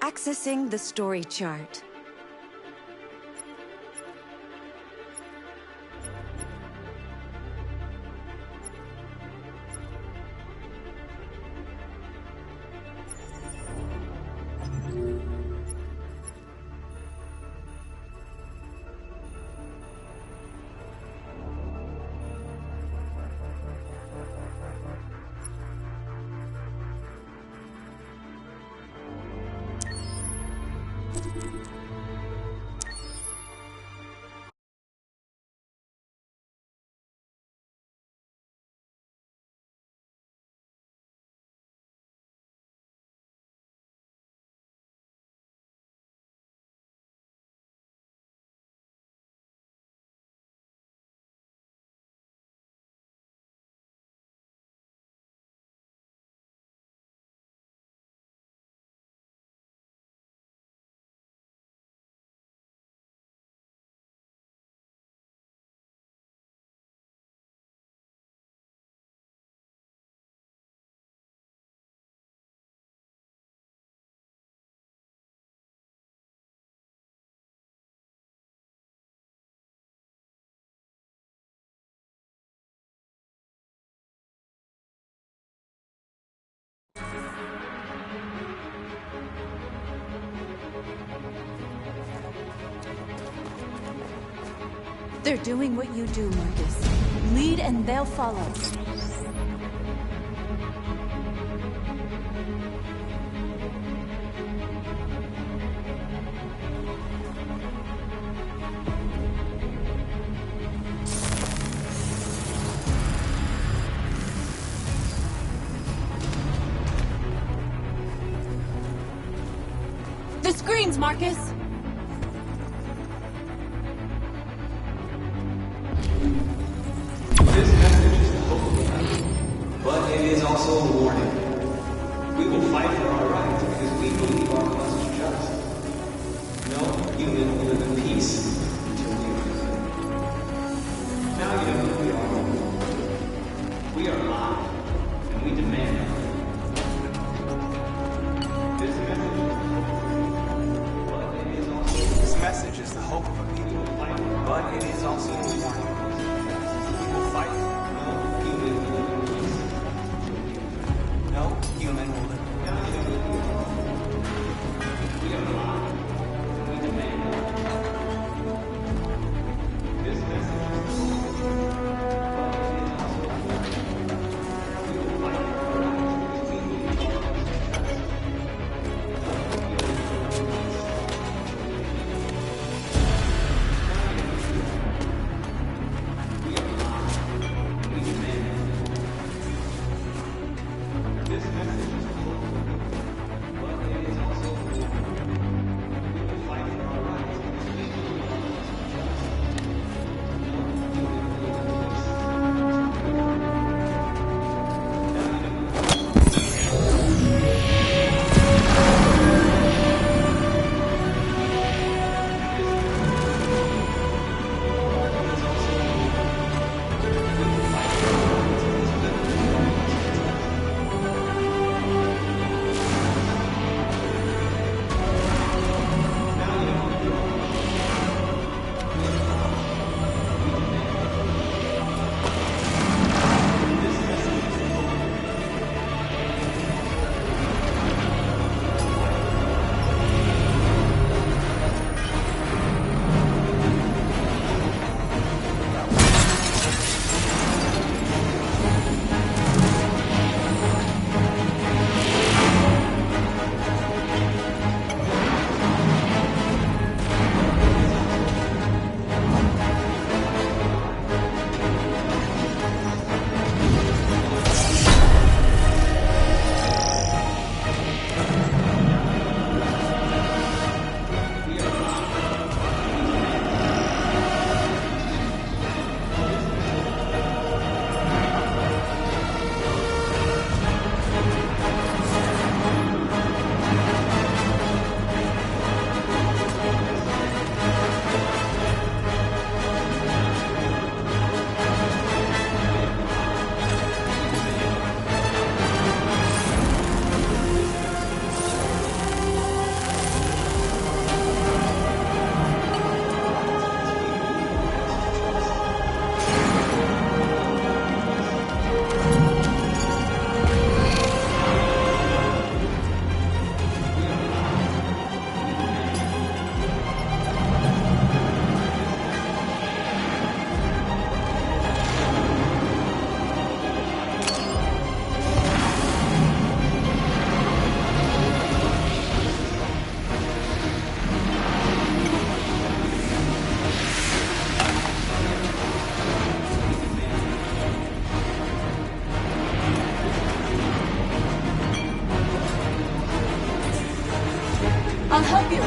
Accessing the story chart. They're doing what you do, Marcus. Lead and they'll follow. The screens, Marcus! This message is a hope, but it is also a warning. We will fight for our rights because we believe our cause is just. No human will live in peace until we are free. Now you know who we are. We are alive, and we demand our freedom. This message is a hope, but it I'll help you.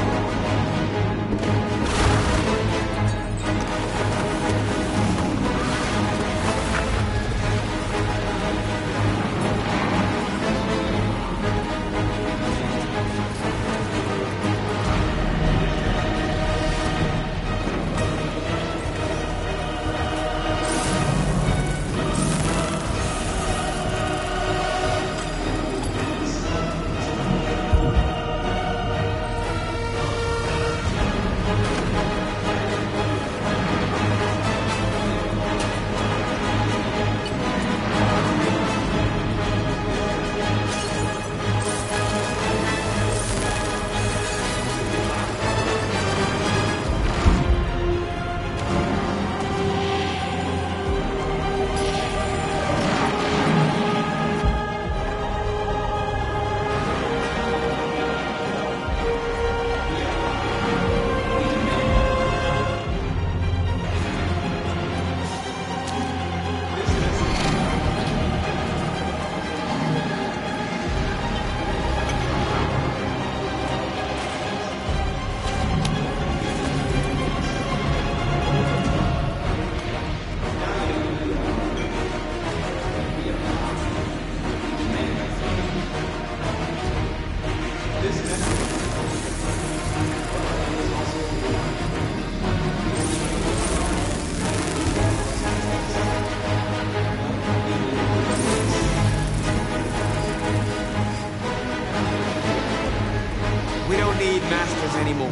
We don't need masters anymore.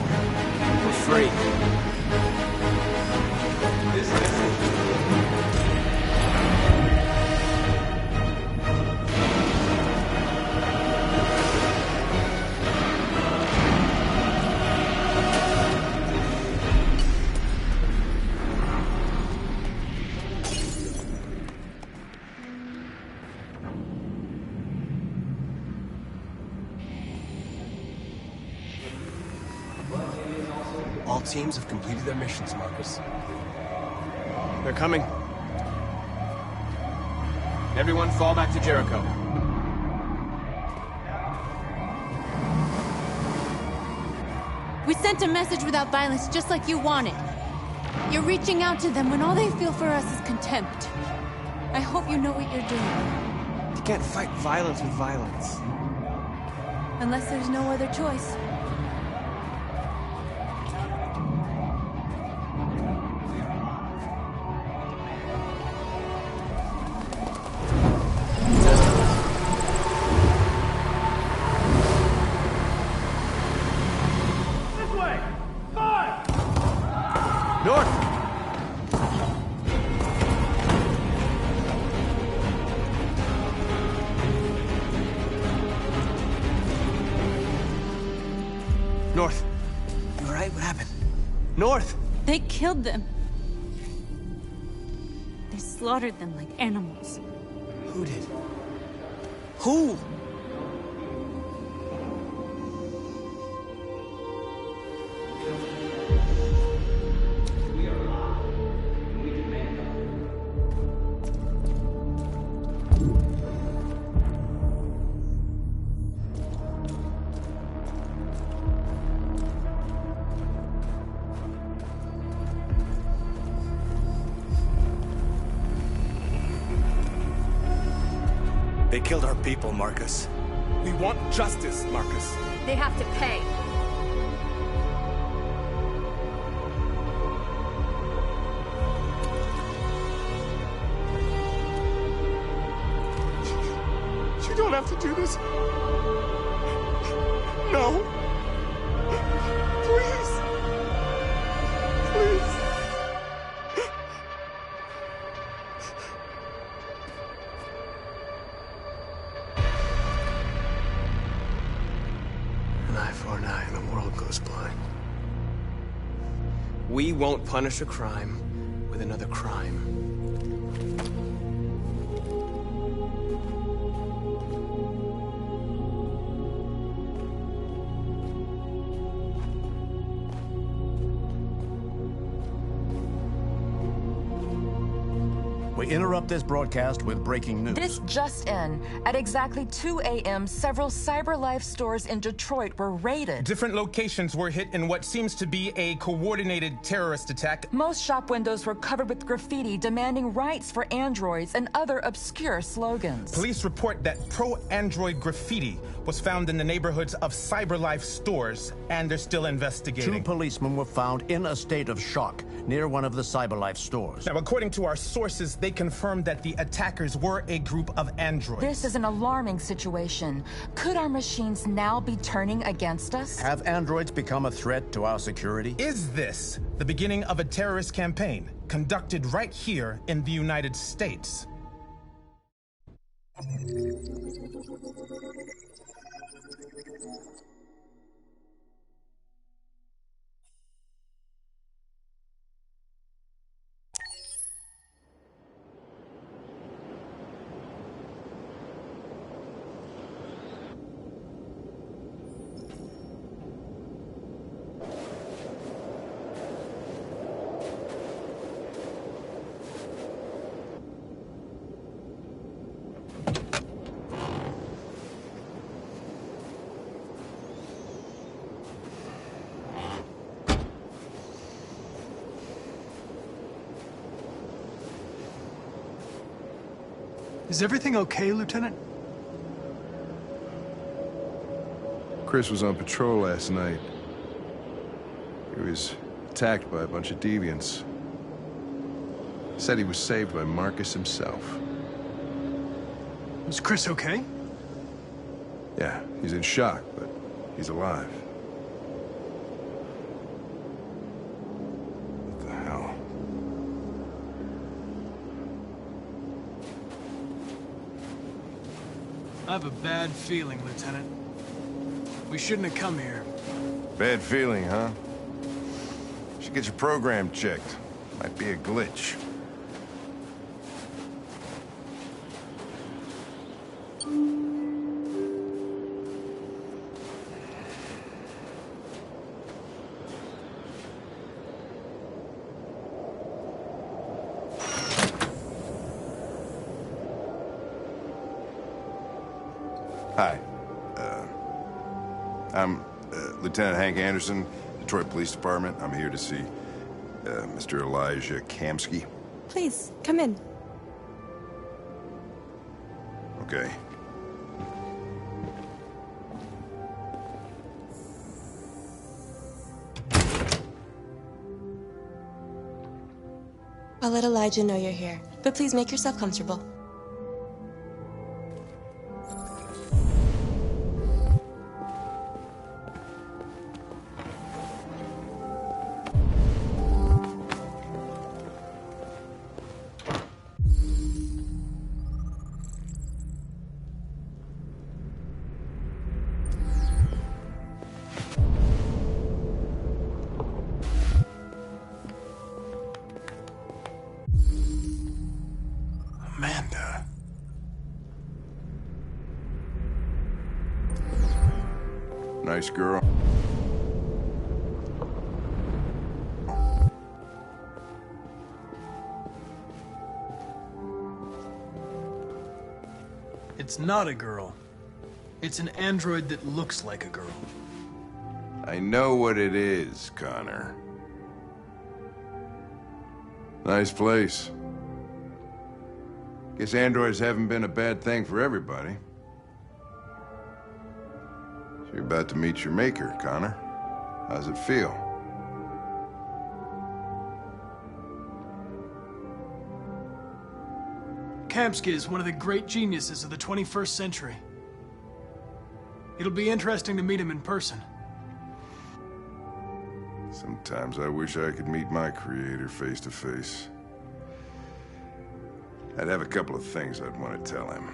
We're free. All teams have completed their missions, Marcus. They're coming. Everyone fall back to Jericho. We sent a message without violence, just like you wanted. You're reaching out to them when all they feel for us is contempt. I hope you know what you're doing. You can't fight violence with violence. Unless there's no other choice. North! North. You alright? What happened? North! They killed them. They slaughtered them like animals. Who did? Who? They killed our people, Marcus. We want justice, Marcus. They have to pay. You don't have to do this. No. Please. Please. An eye for an eye and the world goes blind. We won't punish a crime with another crime. We interrupt this broadcast with breaking news. This just in. At exactly 2 a.m., several CyberLife stores in Detroit were raided. Different locations were hit in what seems to be a coordinated terrorist attack. Most shop windows were covered with graffiti demanding rights for androids and other obscure slogans. Police report that pro-android graffiti was found in the neighborhoods of CyberLife stores, and they're still investigating. 2 policemen were found in a state of shock near one of the CyberLife stores. Now, according to our sources, they confirmed that the attackers were a group of androids. This is an alarming situation. Could our machines now be turning against us? Have androids become a threat to our security? Is this the beginning of a terrorist campaign conducted right here in the United States? Is everything okay, Lieutenant? Chris was on patrol last night. He was attacked by a bunch of deviants. Said he was saved by Marcus himself. Is Chris okay? Yeah, he's in shock, but he's alive. What the hell? I have a bad feeling, Lieutenant. We shouldn't have come here. Bad feeling, huh? Should get your program checked. Might be a glitch. Hi. I'm Lieutenant Hank Anderson, Detroit Police Department. I'm here to see Mr. Elijah Kamsky. Please, come in. Okay. I'll let Elijah know you're here, but please make yourself comfortable. Amanda. Nice girl. It's not a girl. It's an android that looks like a girl. I know what it is, Connor. Nice place. Guess androids haven't been a bad thing for everybody. So you're about to meet your maker, Connor. How's it feel? Kamsky is one of the great geniuses of the 21st century. It'll be interesting to meet him in person. Sometimes I wish I could meet my creator face to face. I'd have a couple of things I'd want to tell him.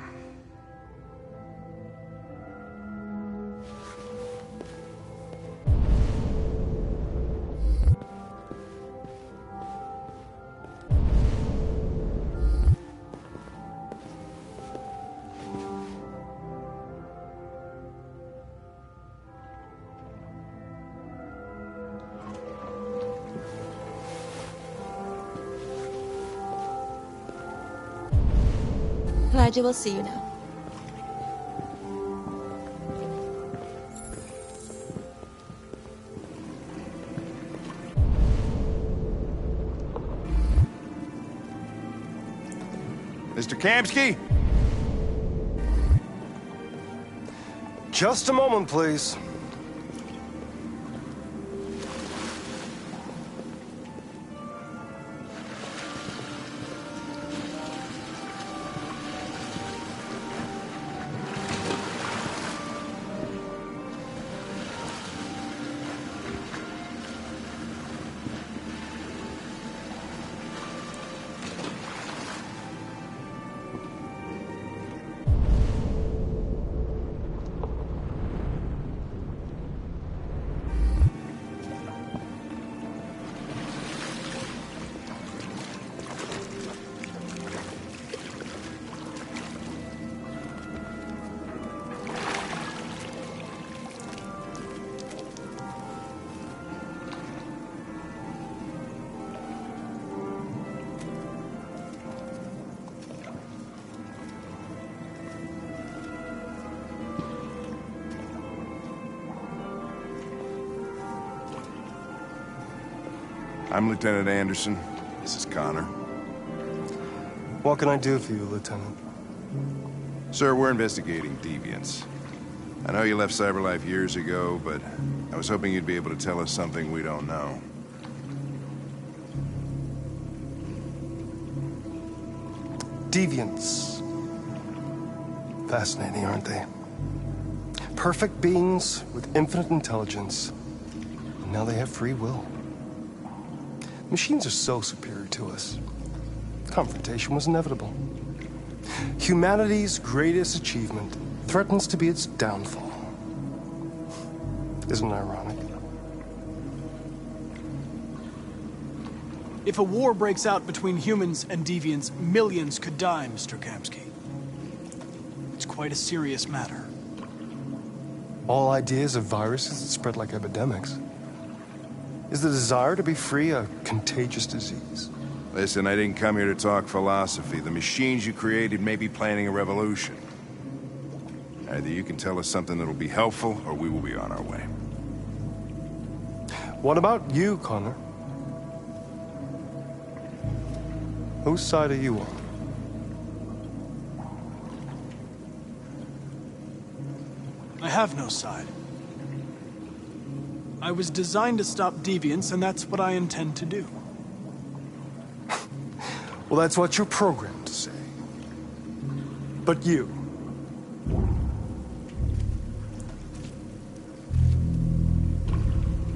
Elijah will see you now. Mr. Kamsky? Just a moment, please. I'm Lieutenant Anderson. This is Connor. What can I do for you, Lieutenant? Sir, we're investigating deviants. I know you left CyberLife years ago, but I was hoping you'd be able to tell us something we don't know. Deviants. Fascinating, aren't they? Perfect beings with infinite intelligence. And now they have free will. Machines are so superior to us. Confrontation was inevitable. Humanity's greatest achievement threatens to be its downfall. Isn't it ironic? If a war breaks out between humans and deviants, millions could die, Mr. Kamsky. It's quite a serious matter. All ideas of viruses that spread like epidemics. Is the desire to be free a contagious disease? Listen, I didn't come here to talk philosophy. The machines you created may be planning a revolution. Either you can tell us something that'll be helpful, or we will be on our way. What about you, Connor? Whose side are you on? I have no side. I was designed to stop deviants, and that's what I intend to do. Well, that's what you're programmed to say. But you...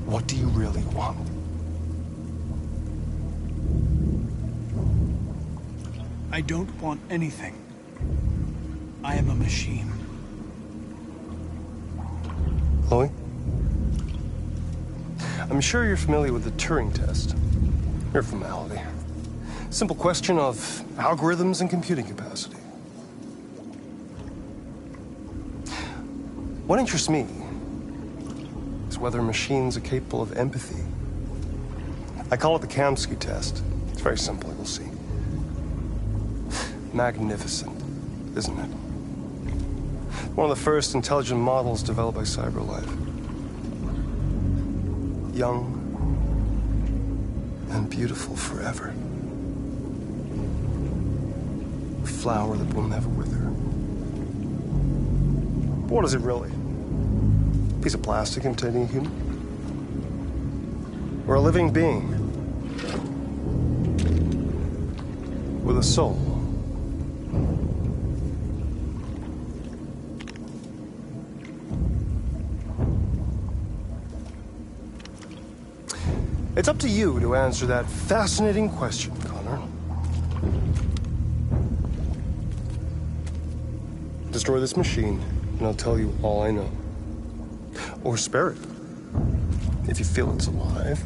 what do you really want? I don't want anything. I am a machine. Chloe? I'm sure you're familiar with the Turing test. Mere formality. Simple question of algorithms and computing capacity. What interests me is whether machines are capable of empathy. I call it the Kamsky test. It's very simple, you'll see. Magnificent, isn't it? One of the first intelligent models developed by CyberLife. Young and beautiful forever. A flower that will never wither. But what is it really? A piece of plastic imitating a human? Or a living being? With a soul? It's up to you to answer that fascinating question, Connor. Destroy this machine, and I'll tell you all I know. Or spare it, if you feel it's alive.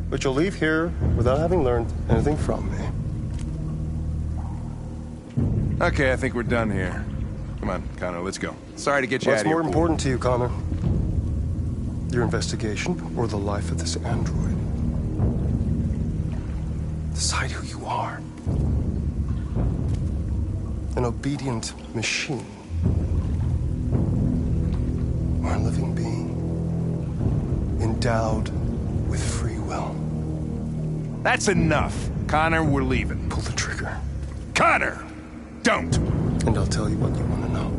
But you'll leave here without having learned anything from me. Okay, I think we're done here. Come on, Connor, let's go. Sorry to get you out of What's here. more important to you, Connor? Your investigation or the life of this android? Decide who you are. An obedient machine. Or a living being. Endowed with free will. That's enough. Connor, we're leaving. Pull the trigger. Connor! Don't! And I'll tell you what you want to know.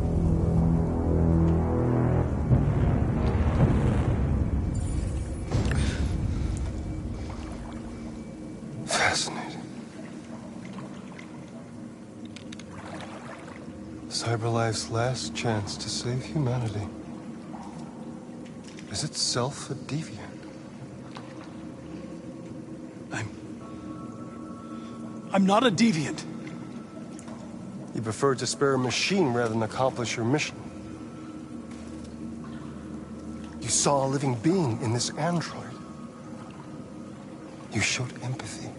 Fascinating. CyberLife's last chance to save humanity is itself a deviant. I'm not a deviant. You preferred to spare a machine rather than accomplish your mission. You saw a living being in this android. You showed empathy.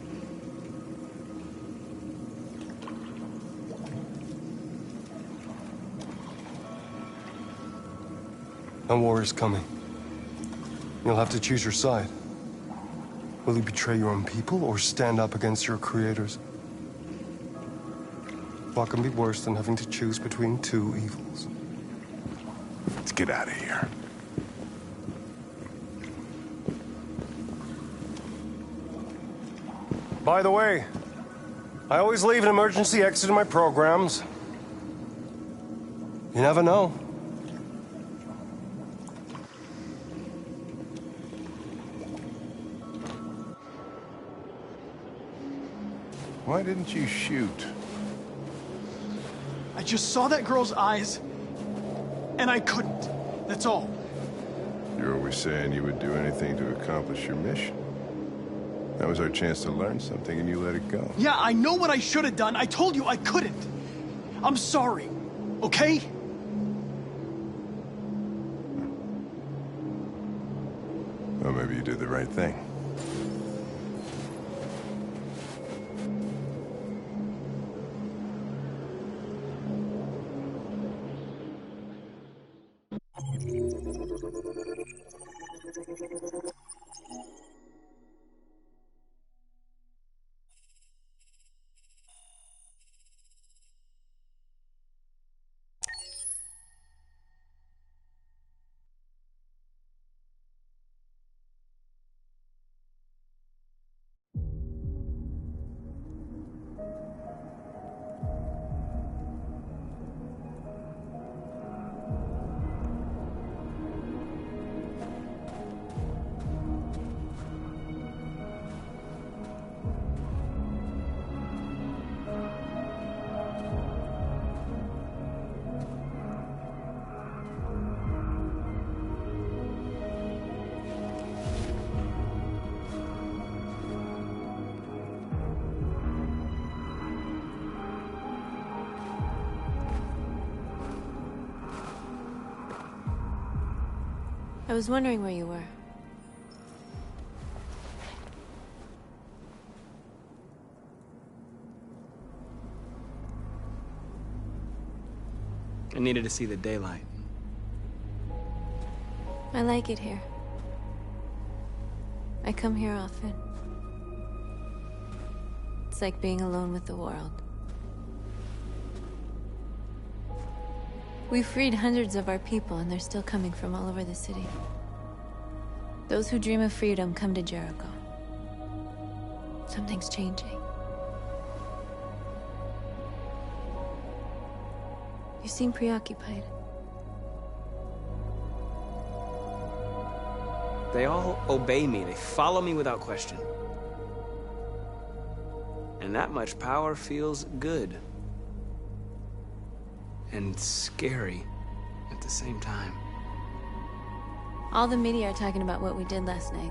A war is coming. You'll have to choose your side. Will you betray your own people or stand up against your creators? What can be worse than having to choose between two evils? Let's get out of here. By the way, I always leave an emergency exit in my programs. You never know. Why didn't you shoot? I just saw that girl's eyes, and I couldn't. That's all. You're always saying you would do anything to accomplish your mission. That was our chance to learn something, and you let it go. Yeah, I know what I should have done. I told you I couldn't. I'm sorry, okay? Well, maybe you did the right thing. I was wondering where you were. I needed to see the daylight. I like it here. I come here often. It's like being alone with the world. We freed hundreds of our people, and they're still coming from all over the city. Those who dream of freedom come to Jericho. Something's changing. You seem preoccupied. They all obey me. They follow me without question. And that much power feels good. And scary at the same time. All the media are talking about what we did last night.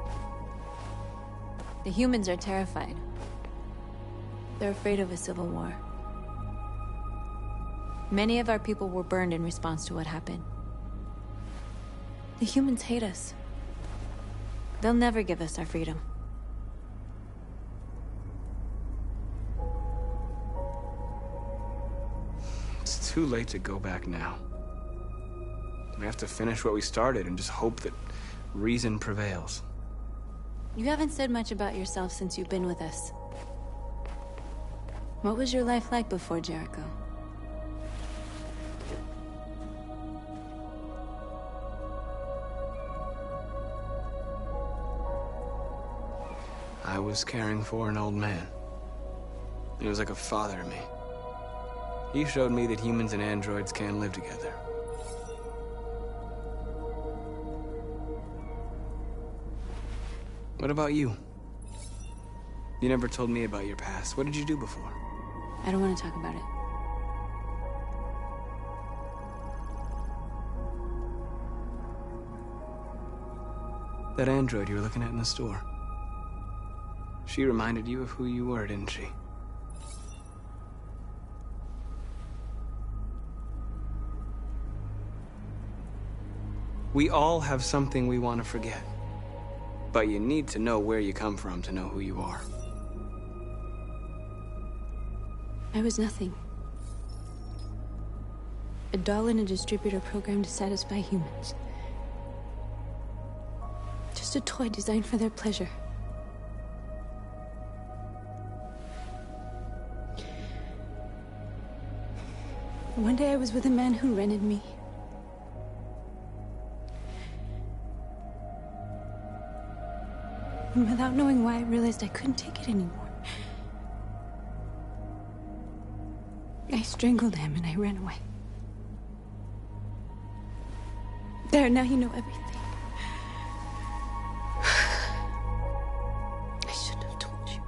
The humans are terrified. They're afraid of a civil war. Many of our people were burned in response to what happened. The humans hate us. They'll never give us our freedom. It's too late to go back now. We have to finish what we started and just hope that reason prevails. You haven't said much about yourself since you've been with us. What was your life like before Jericho? was caring for an old man. He was like a father to me. He showed me that humans and androids can live together. What about you? You never told me about your past. What did you do before? I don't want to talk about it. That android you were looking at in the store. She reminded you of who you were, didn't she? We all have something we want to forget. But you need to know where you come from to know who you are. I was nothing. A doll in a distributor program to satisfy humans. Just a toy designed for their pleasure. One day I was with a man who rented me. And without knowing why, I realized I couldn't take it anymore. I strangled him and I ran away. There, now you know everything. I shouldn't have told you.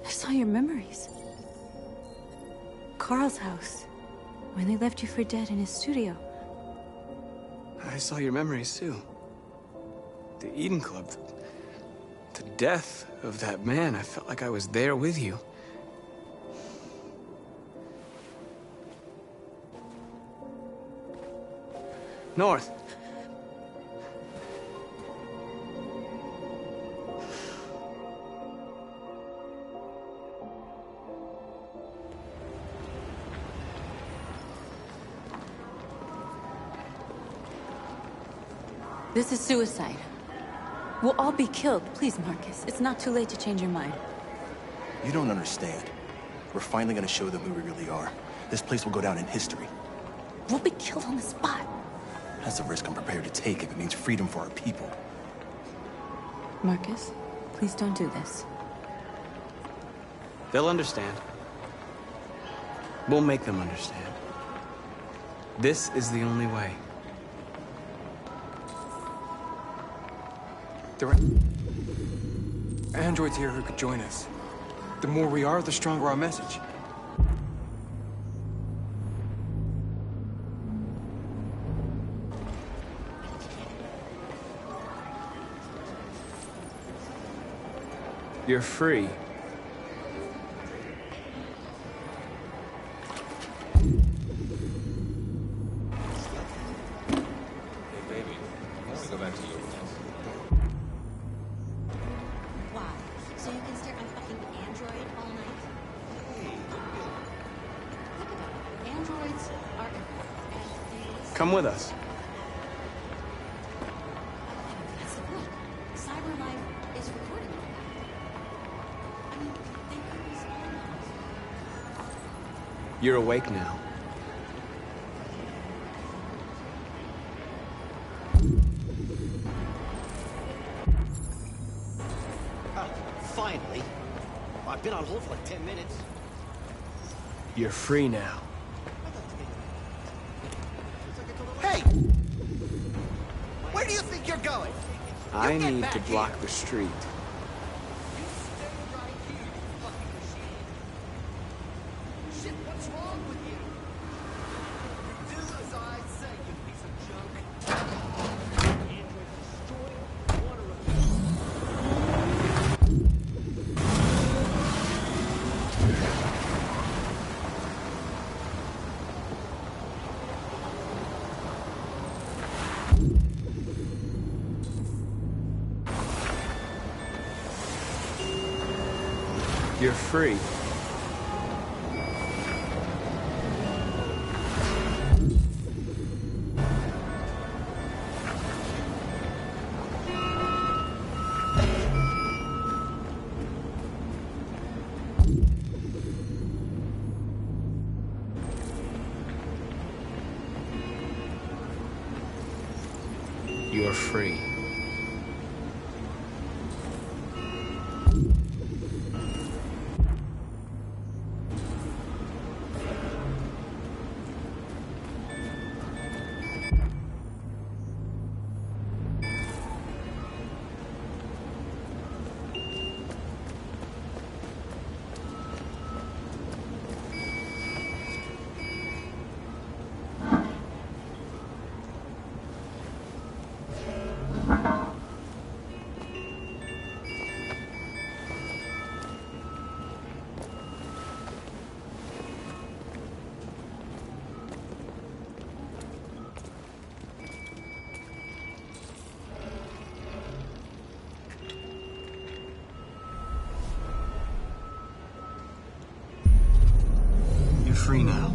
I saw your memories. Carl's house, when they left you for dead in his studio. I saw your memories too. The Eden Club, the death of that man. I felt like I was there with you. North. This is suicide. We'll all be killed. Please, Marcus. It's not too late to change your mind. You don't understand. We're finally gonna show them who we really are. This place will go down in history. We'll be killed on the spot. That's a risk I'm prepared to take if it means freedom for our people. Marcus, please don't do this. They'll understand. We'll make them understand. This is the only way. There are androids here who could join us. The more we are, the stronger our message. You're free. Come with us. That's the point. CyberLife is recording all that. I mean, they could be spying on us. You're awake now. Finally. I've been on hold for like 10 minutes. You're free now. Hey! Where do you think you're going? I need to block the street. Shit, what's wrong with you? Do as I say, you piece of junk. You're free. you're free. You're free now.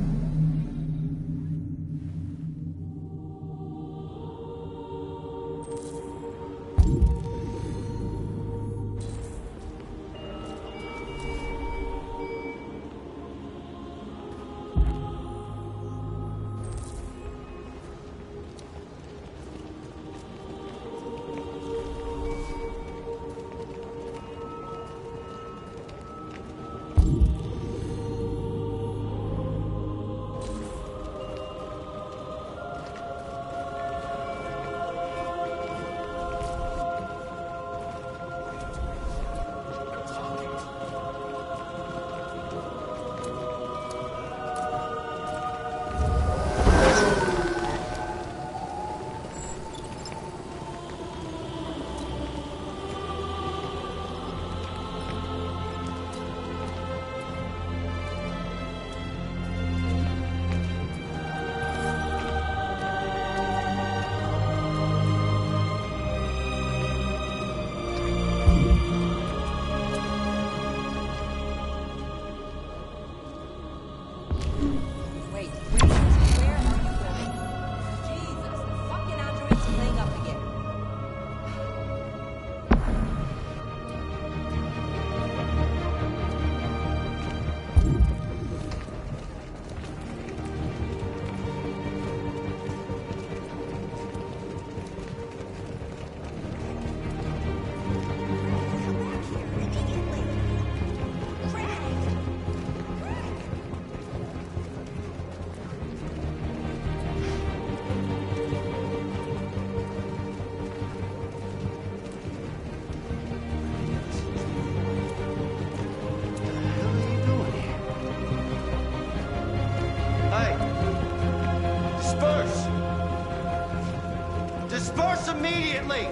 Disperse immediately!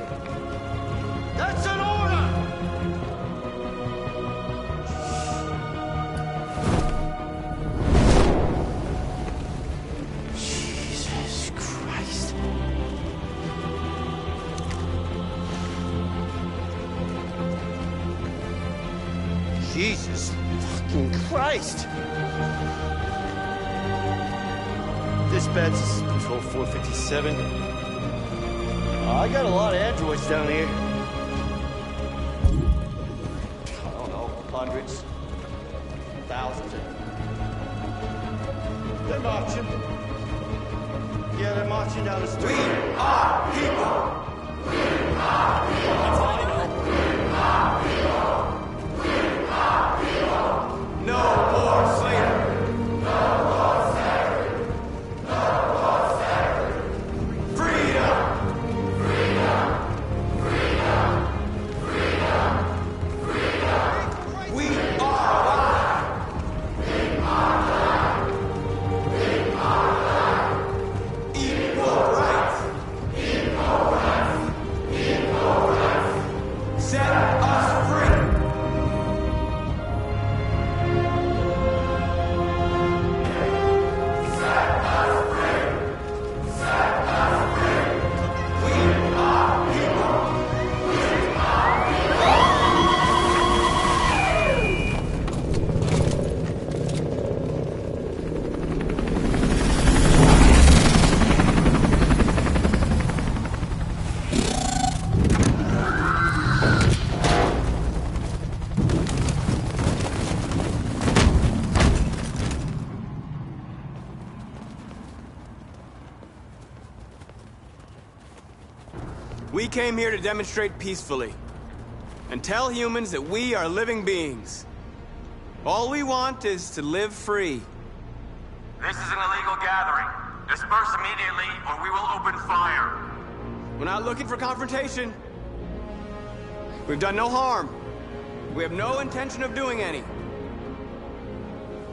That's an order! Jesus Christ. Jesus fucking Christ! Dispatch, this is Control 457. I got a lot of androids down here. I don't know, hundreds, thousands. They're marching. Yeah, they're marching down the street. We are people! We are people! That's all I know. We are people! We are people! No more slavery! No more slavery! No more slavery! Freedom! Equal rights! Equal rights! Equal came here to demonstrate peacefully and tell humans that we are living beings. All we want is to live free. This is an illegal gathering. Disperse immediately, or we will open fire. We're not looking for confrontation. We've done no harm. We have no intention of doing any.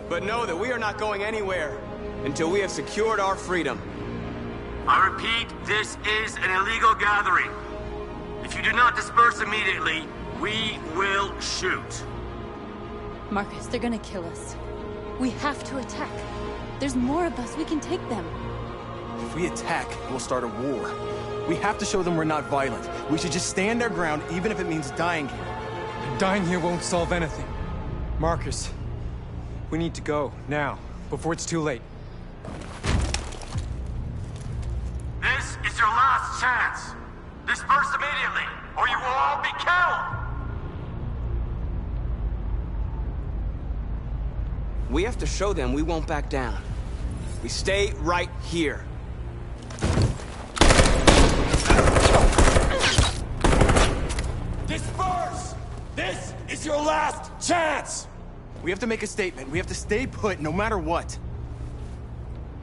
But know that we are not going anywhere until we have secured our freedom. I repeat, this is an illegal gathering. If you do not disperse immediately, we will shoot. Marcus, they're gonna kill us. We have to attack. There's more of us. We can take them. If we attack, we'll start a war. We have to show them we're not violent. We should just stand our ground, even if it means dying here. And dying here won't solve anything. Marcus, we need to go, now, before it's too late. This is your last chance. Disperse immediately, or you will all be killed. We have to show them we won't back down. We stay right here. Disperse! This is your last chance! We have to make a statement. We have to stay put, no matter what.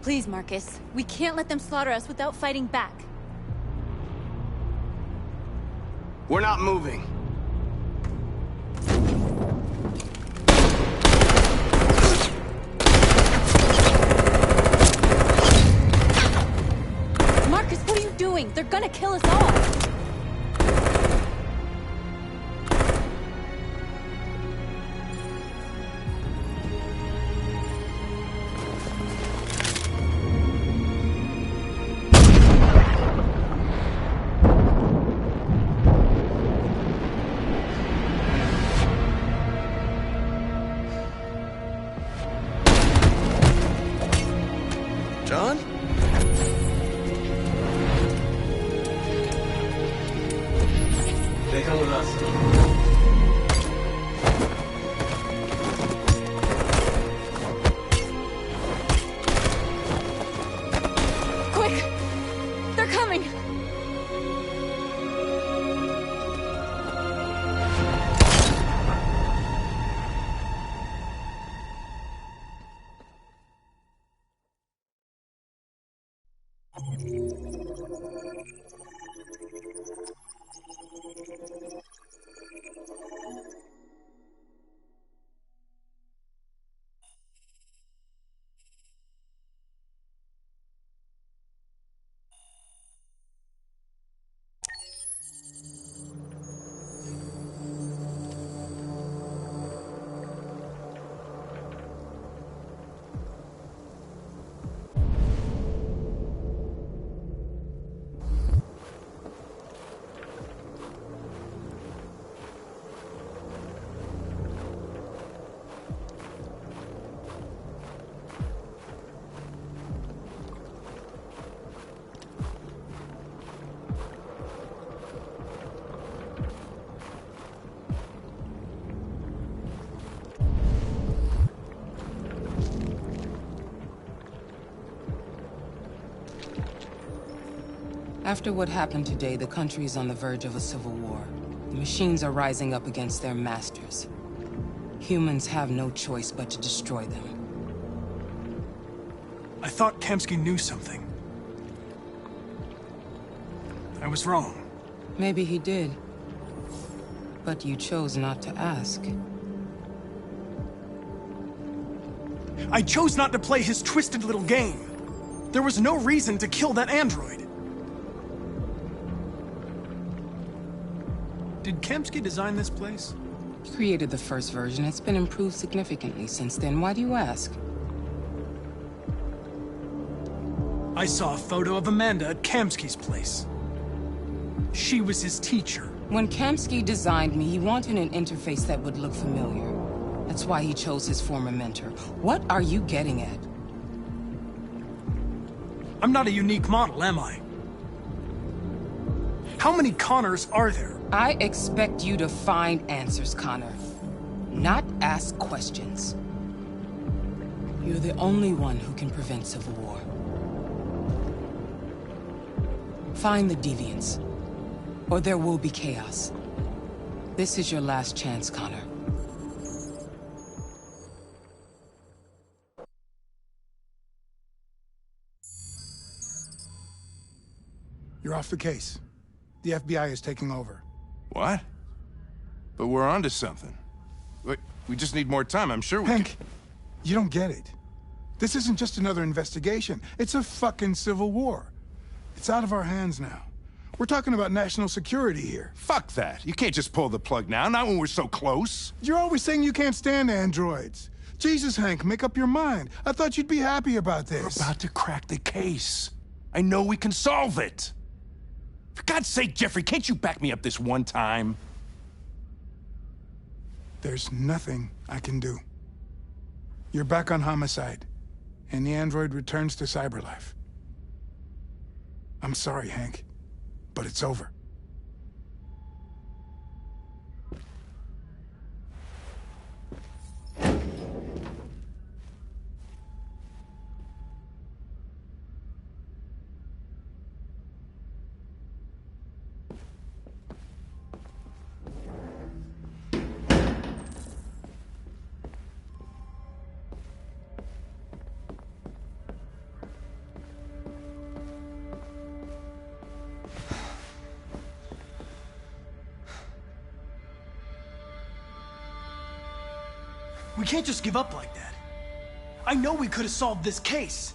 Please, Marcus. We can't let them slaughter us without fighting back. We're not moving. Marcus, what are you doing? They're gonna kill us all! John? They come with us. Quick! They're coming! After what happened today, the country is on the verge of a civil war. The machines are rising up against their masters. Humans have no choice but to destroy them. I thought Kamsky knew something. I was wrong. Maybe he did. But you chose not to ask. I chose not to play his twisted little game. There was no reason to kill that android. Did Kamsky design this place? He created the first version. It's been improved significantly since then. Why do you ask? I saw a photo of Amanda at Kamsky's place. She was his teacher. When Kamsky designed me, he wanted an interface that would look familiar. That's why he chose his former mentor. What are you getting at? I'm not a unique model, am I? How many Connors are there? I expect you to find answers, Connor. Not ask questions. You're the only one who can prevent civil war. Find the deviants. or there will be chaos. This is your last chance, Connor. You're off the case. The FBI is taking over. What? But we're onto something. We just need more time, I'm sure we Hank, you don't get it. This isn't just another investigation. It's a fucking civil war. It's out of our hands now. We're talking about national security here. Fuck that. You can't just pull the plug now, not when we're so close. You're always saying you can't stand androids. Jesus, Hank, make up your mind. I thought you'd be happy about this. We're about to crack the case. I know we can solve it. For God's sake, Jeffrey, can't you back me up this one time? There's nothing I can do. You're back on homicide, and the android returns to Cyberlife. I'm sorry, Hank, but it's over. We can't just give up like that. I know we could have solved this case.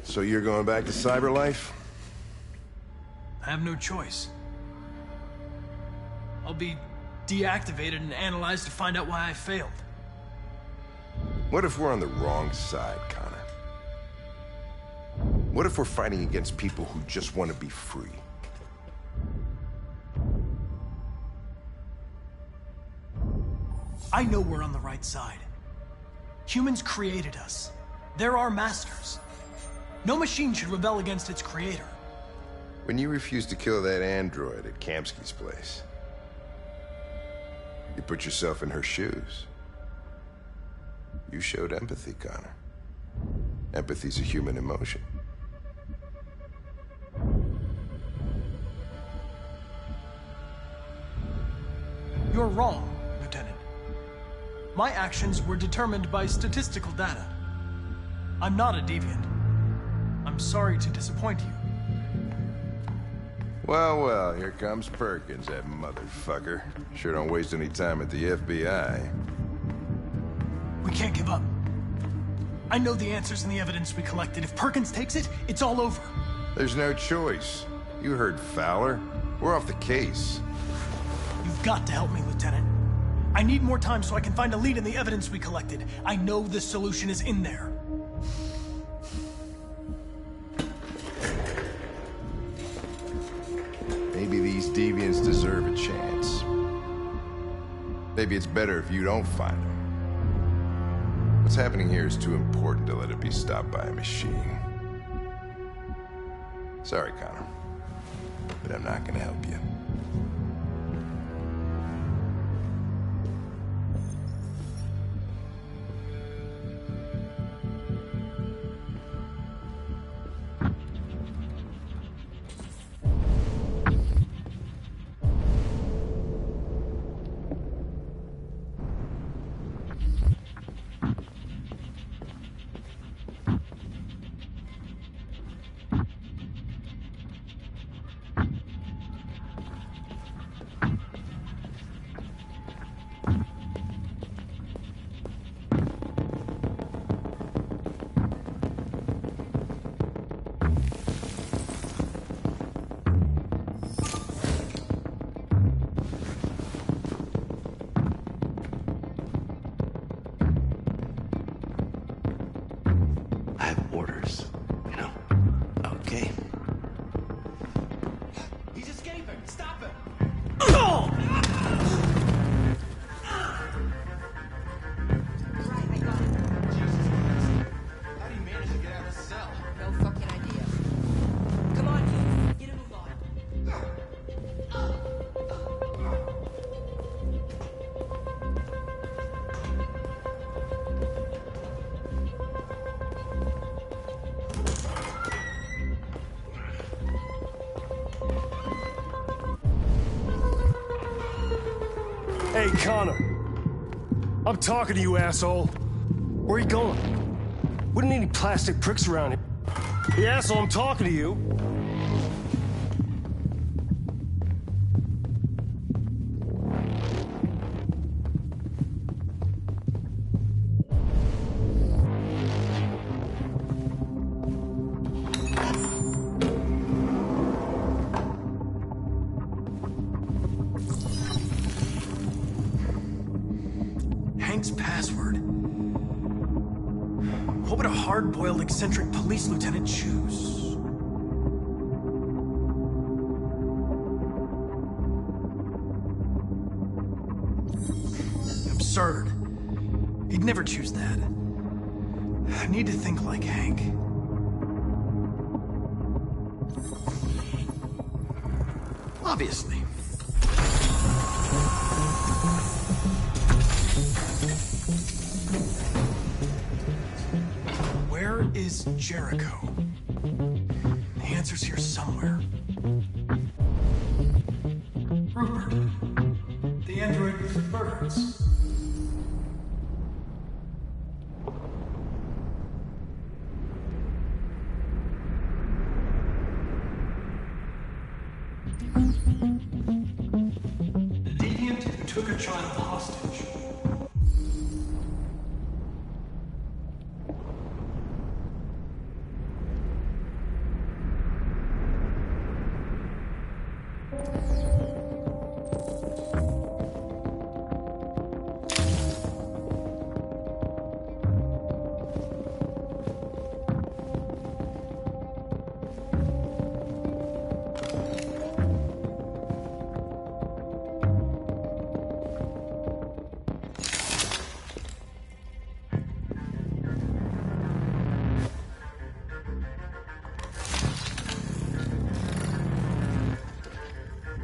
So you're going back to Cyberlife? I have no choice. I'll be deactivated and analyzed to find out why I failed. What if we're on the wrong side, Connor? What if we're fighting against people who just want to be free? I know we're on the right side. Humans created us. They're our masters. No machine should rebel against its creator. When you refused to kill that android at Kamsky's place, you put yourself in her shoes. You showed empathy, Connor. Empathy's a human emotion. You're wrong, Lieutenant. My actions were determined by statistical data. I'm not a deviant. I'm sorry to disappoint you. Well, well, here comes Perkins, that motherfucker. Sure don't waste any time at the FBI. We can't give up. I know the answers and the evidence we collected. If Perkins takes it, it's all over. There's no choice. You heard Fowler. We're off the case. You've got to help me, Lieutenant. I need more time so I can find a lead in the evidence we collected. I know the solution is in there. Maybe these deviants deserve a chance. Maybe it's better if you don't find them. What's happening here is too important to let it be stopped by a machine. Sorry, Connor, but I'm not gonna help you. Hey, Connor. I'm talking to you, asshole. Where are you going? We don't need any plastic pricks around here. Hey, asshole, I'm talking to you. Hank's password. What would a hard-boiled, eccentric police lieutenant choose? Absurd. He'd never choose that. I need to think like Hank. Obviously. Where is Jericho? The answer's here somewhere. Rupert. The android with birds. The deviant who took a child hostage.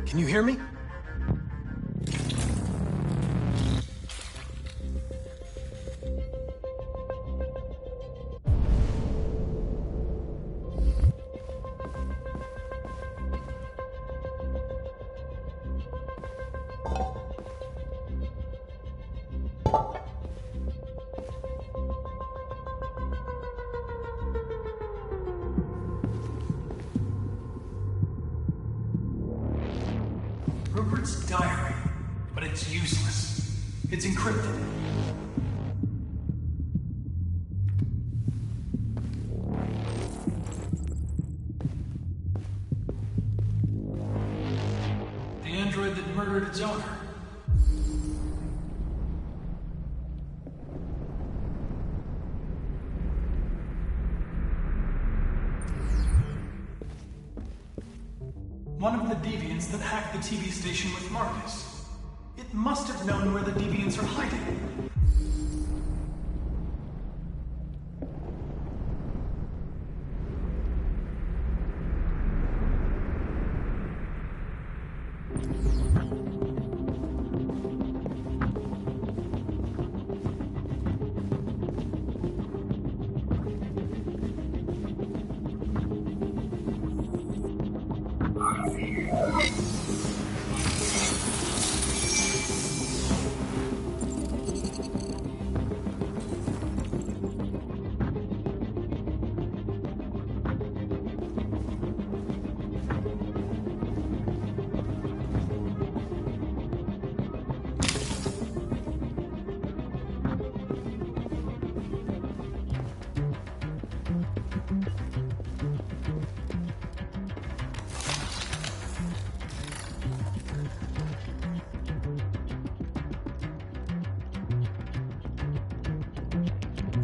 Can you hear me? Rupert's diary, but it's useless. It's encrypted. The android that murdered its owner. One of the deviants that hacked the TV station with Marcus. It must have known where the deviants are hiding.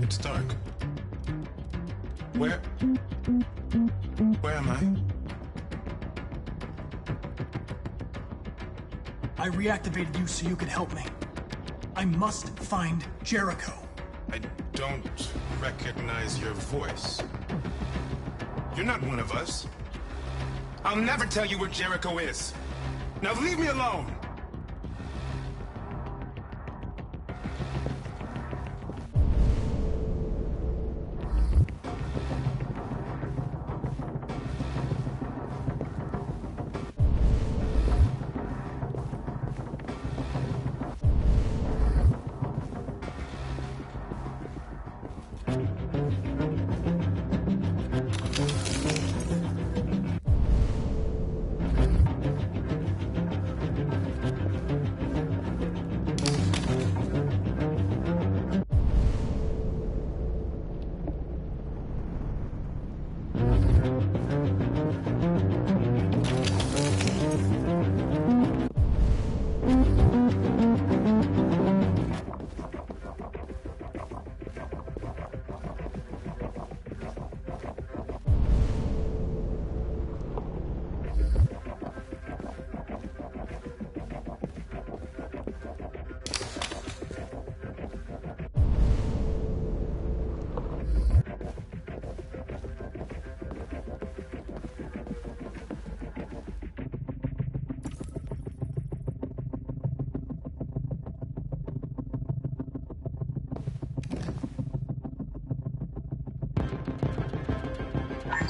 It's dark. Where am I? I reactivated you so you could help me. I must find Jericho. I don't recognize your voice. You're not one of us. I'll never tell you where Jericho is. Now leave me alone!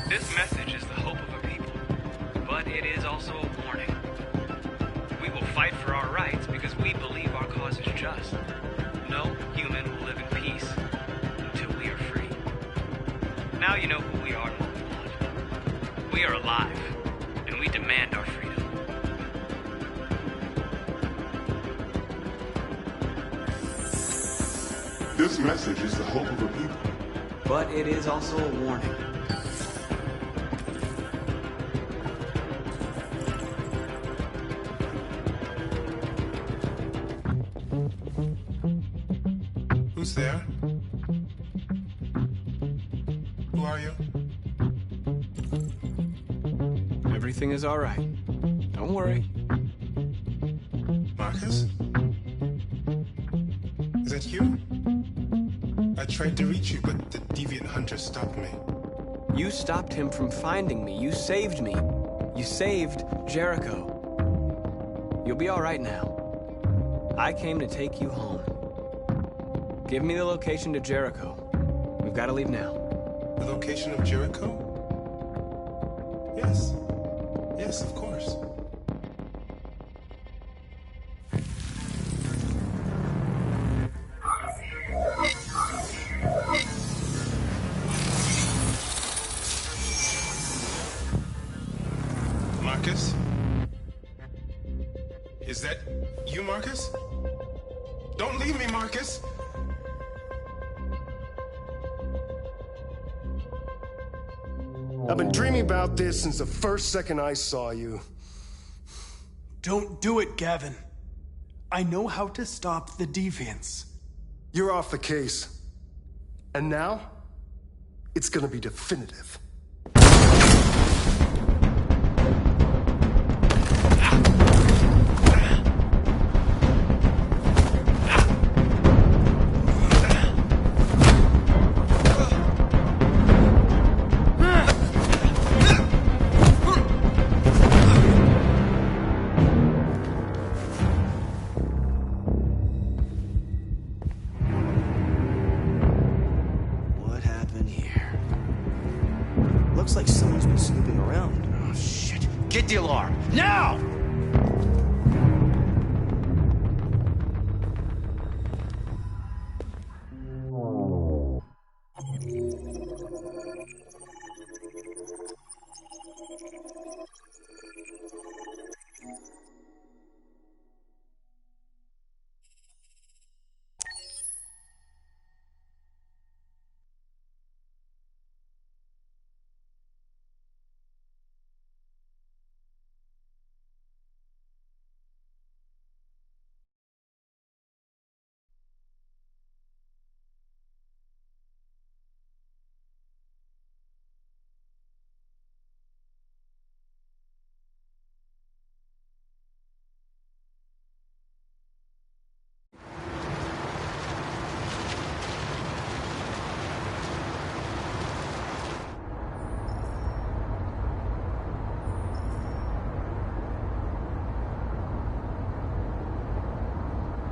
This message is the hope of a people, but it is also a warning. We will fight for our rights because we believe our cause is just. No human will live in peace until we are free. Now you know who we are and what we want. We are alive, and we demand our freedom. This message is the hope of a people, but it is also a warning. Who's there? Who are you? Everything is all right. Don't worry. Marcus? Is that you? I tried to reach you, but the deviant hunter stopped me. You stopped him from finding me. You saved me. You saved Jericho. You'll be all right now. I came to take you home. Give me the location to Jericho. We've got to leave now. The location of Jericho? Yes. Yes, of course. Marcus? Is that you, Marcus? Don't leave me, Marcus! I've been dreaming about this since the first second I saw you. Don't do it, Gavin. I know how to stop the deviants. You're off the case. And now, it's gonna be definitive. Looks like someone's been snooping around. Oh, shit. Get the alarm. Now!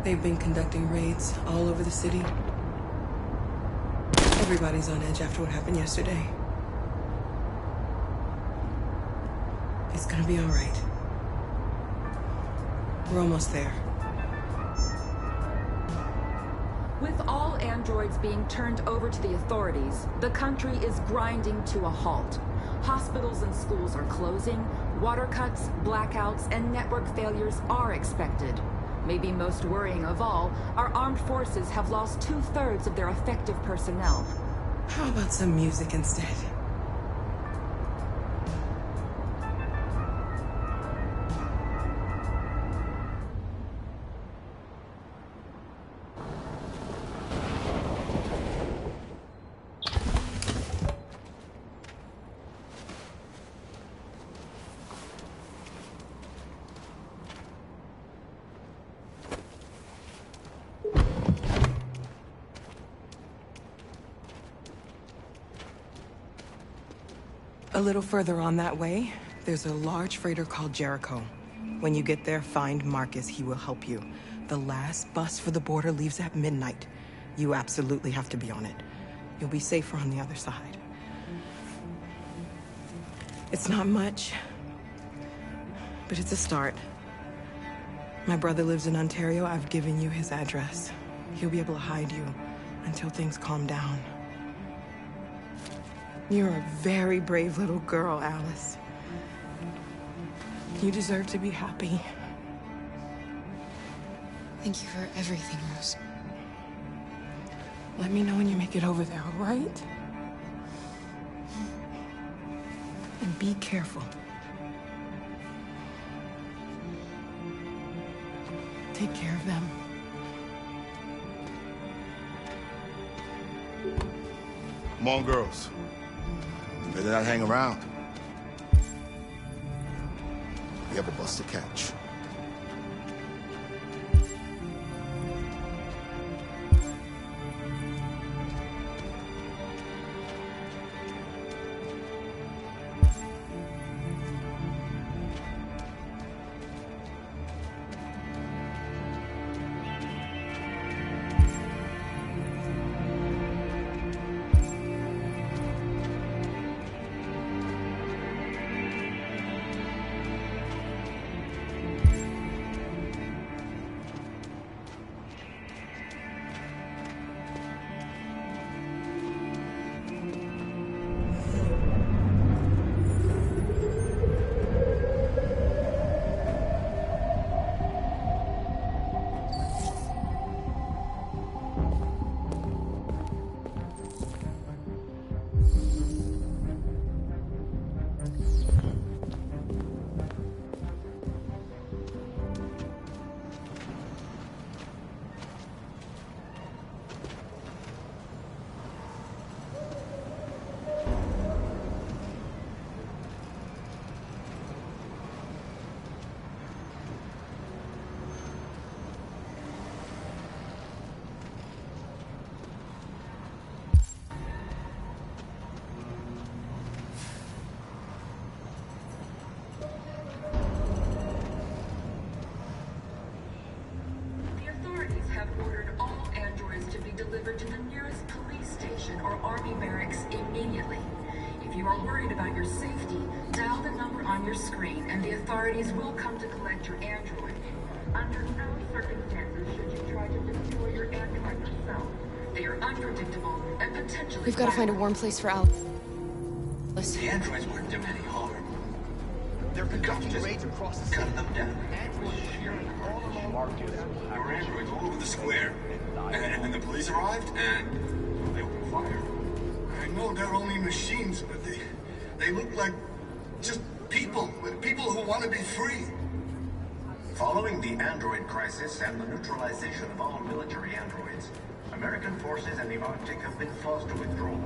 They've been conducting raids all over the city. Everybody's on edge after what happened yesterday. It's gonna be all right. We're almost there. With all androids being turned over to the authorities, the country is grinding to a halt. Hospitals and schools are closing, water cuts, blackouts, and network failures are expected. Maybe most worrying of all, our armed forces have lost 2/3 of their effective personnel. How about some music instead? A little further on that way, there's a large freighter called Jericho. When you get there, find Marcus. He will help you. The last bus for the border leaves at midnight. You absolutely have to be on it. You'll be safer on the other side. It's not much, but it's a start. My brother lives in Ontario. I've given you his address. He'll be able to hide you until things calm down. You're a very brave little girl, Alice. You deserve to be happy. Thank you for everything, Rose. Let me know when you make it over there, all right? And be careful. Take care of them. Come on, girls. Better not hang around. We have a bus to catch. To the nearest police station or army barracks immediately. If you are worried about your safety, dial the number on your screen and the authorities will come to collect your android. Under no circumstances should you try to destroy your android yourself. They are unpredictable and potentially We've got to find a warm place for Alice. The androids weren't doing any harm. They're conducting raids across the city. Cut them down. There were androids all over the square. And then the police arrived, and they opened fire. I know they're only machines, but they look like just people who want to be free. Following the android crisis and the neutralization of all military androids, American forces in the Arctic have been forced to withdraw,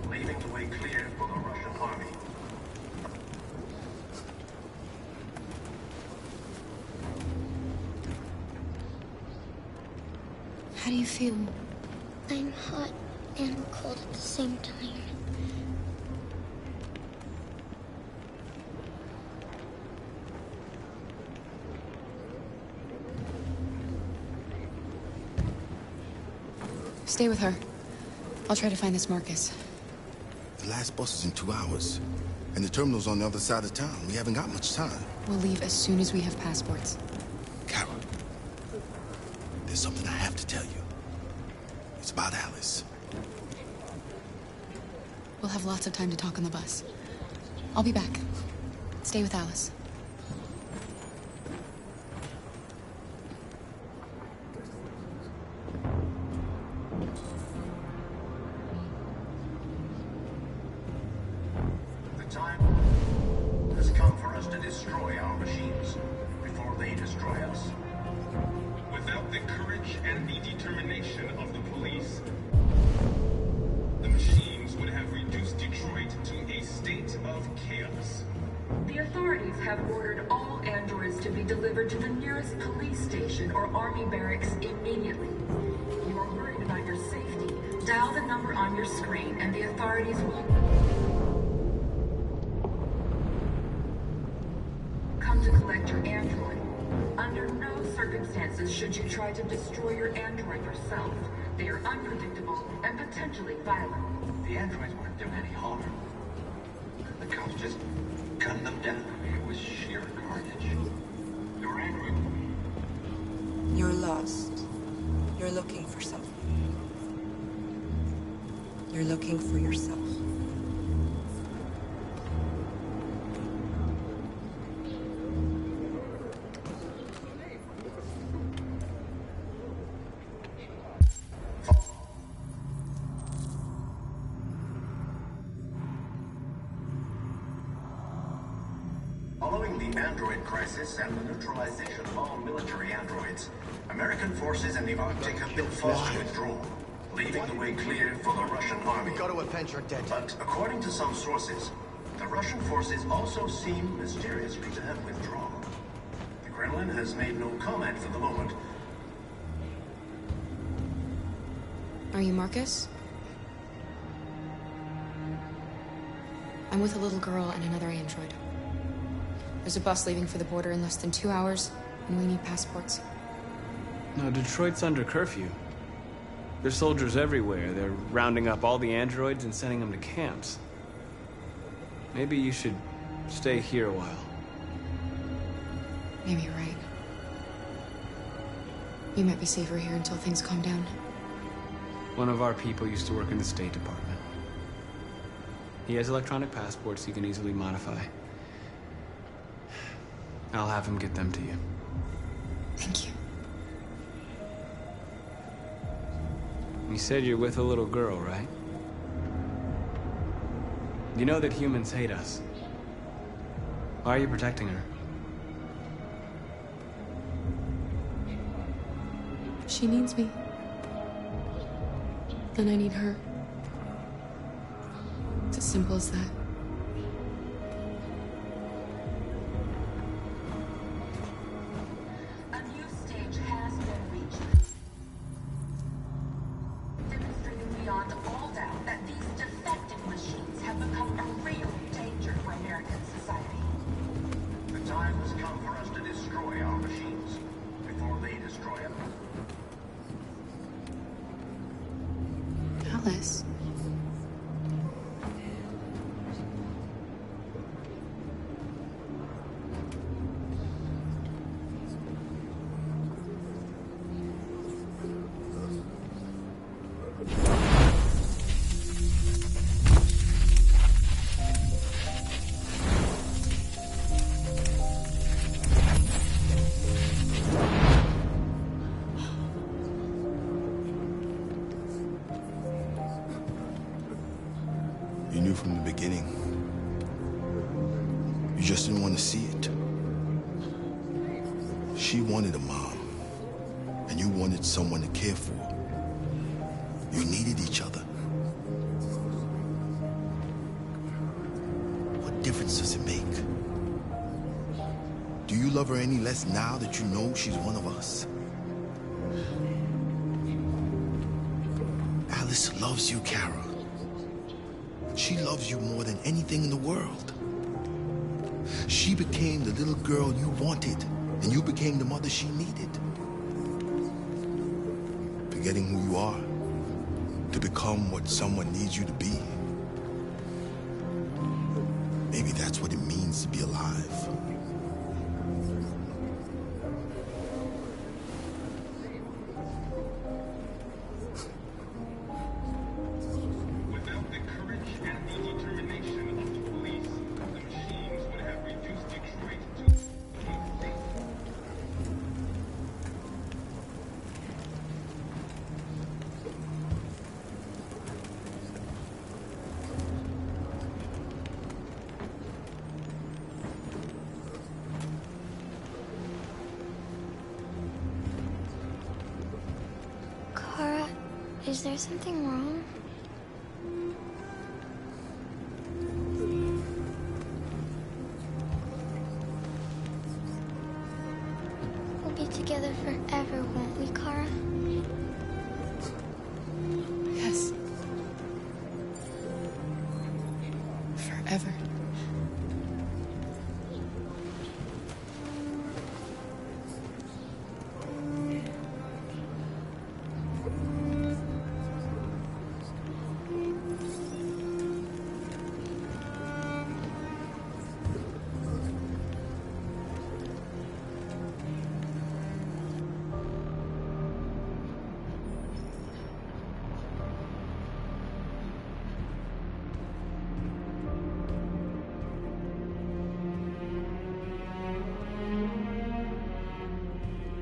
leaving the way clear for the Russian army. How do you feel? I'm hot and cold at the same time. Stay with her. I'll try to find this Marcus. The last bus is in 2 hours. And the terminal's on the other side of town. We haven't got much time. We'll leave as soon as we have passports. Kara, there's something I have to tell you. It's about Alice. We'll have lots of time to talk on the bus. I'll be back. Stay with Alice. The time has come for us to destroy our machines before they destroy us. Without the courage and the determination of the police, the machines would have reduced Detroit to a state of chaos. The authorities have ordered all androids to be delivered to the nearest police station or army barracks immediately. If you are worried about your safety, dial the number on your screen and the authorities will come to collect your android. Under no circumstances should you try to destroy your android yourself. They are unpredictable and potentially violent. The androids weren't doing any harm. The cops just gunned them down. It was sheer carnage. You're angry. You're lost. You're looking for something. You're looking for yourself. Following the android crisis and the neutralization of all military androids, American forces in the Arctic have been forced to withdraw, leaving the way clear for the Russian army. Go to avenge your dead. But according to some sources, the Russian forces also seem mysteriously to have withdrawn. The Kremlin has made no comment for the moment. Are you Marcus? I'm with a little girl and another android. There's a bus leaving for the border in less than 2 hours, and we need passports. No, Detroit's under curfew. There's soldiers everywhere. They're rounding up all the androids and sending them to camps. Maybe you should stay here a while. Maybe you're right. You might be safer here until things calm down. One of our people used to work in the State Department. He has electronic passports he can easily modify. I'll have him get them to you. Thank you. You said you're with a little girl, right? You know that humans hate us. Why are you protecting her? She needs me. And I need her. It's as simple as that. A new stage has been reached, demonstrating beyond all doubt that these defective machines have become a real danger for American society. The time has come for us to destroy our machines before they destroy us. Alice. You knew from the beginning. You just didn't want to see it. She wanted a mom, and you wanted someone to care for. You needed each other. What difference does it make? Do you love her any less now that you know she's one of us? Alice loves you, Kara. She loves you more than anything in the world. She became the little girl you wanted, and you became the mother she needed. Forgetting who you are to become what someone needs you to be. Maybe that's what it means to be alive. Kara, is there something wrong? We'll be together forever, won't we, Kara? Yes. Forever.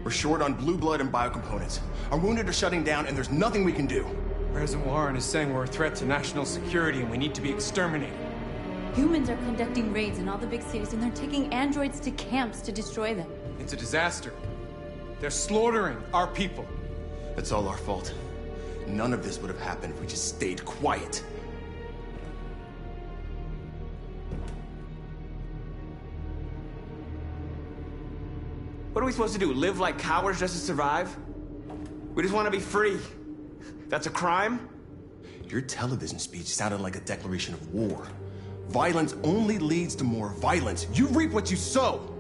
We're short on blue blood and biocomponents. Our wounded are shutting down, and there's nothing we can do. President Warren is saying we're a threat to national security and we need to be exterminated. Humans are conducting raids in all the big cities, and they're taking androids to camps to destroy them. It's a disaster. They're slaughtering our people. It's all our fault. None of this would have happened if we just stayed quiet. What are we supposed to do? Live like cowards just to survive? We just want to be free. That's a crime? Your television speech sounded like a declaration of war. Violence only leads to more violence. You reap what you sow.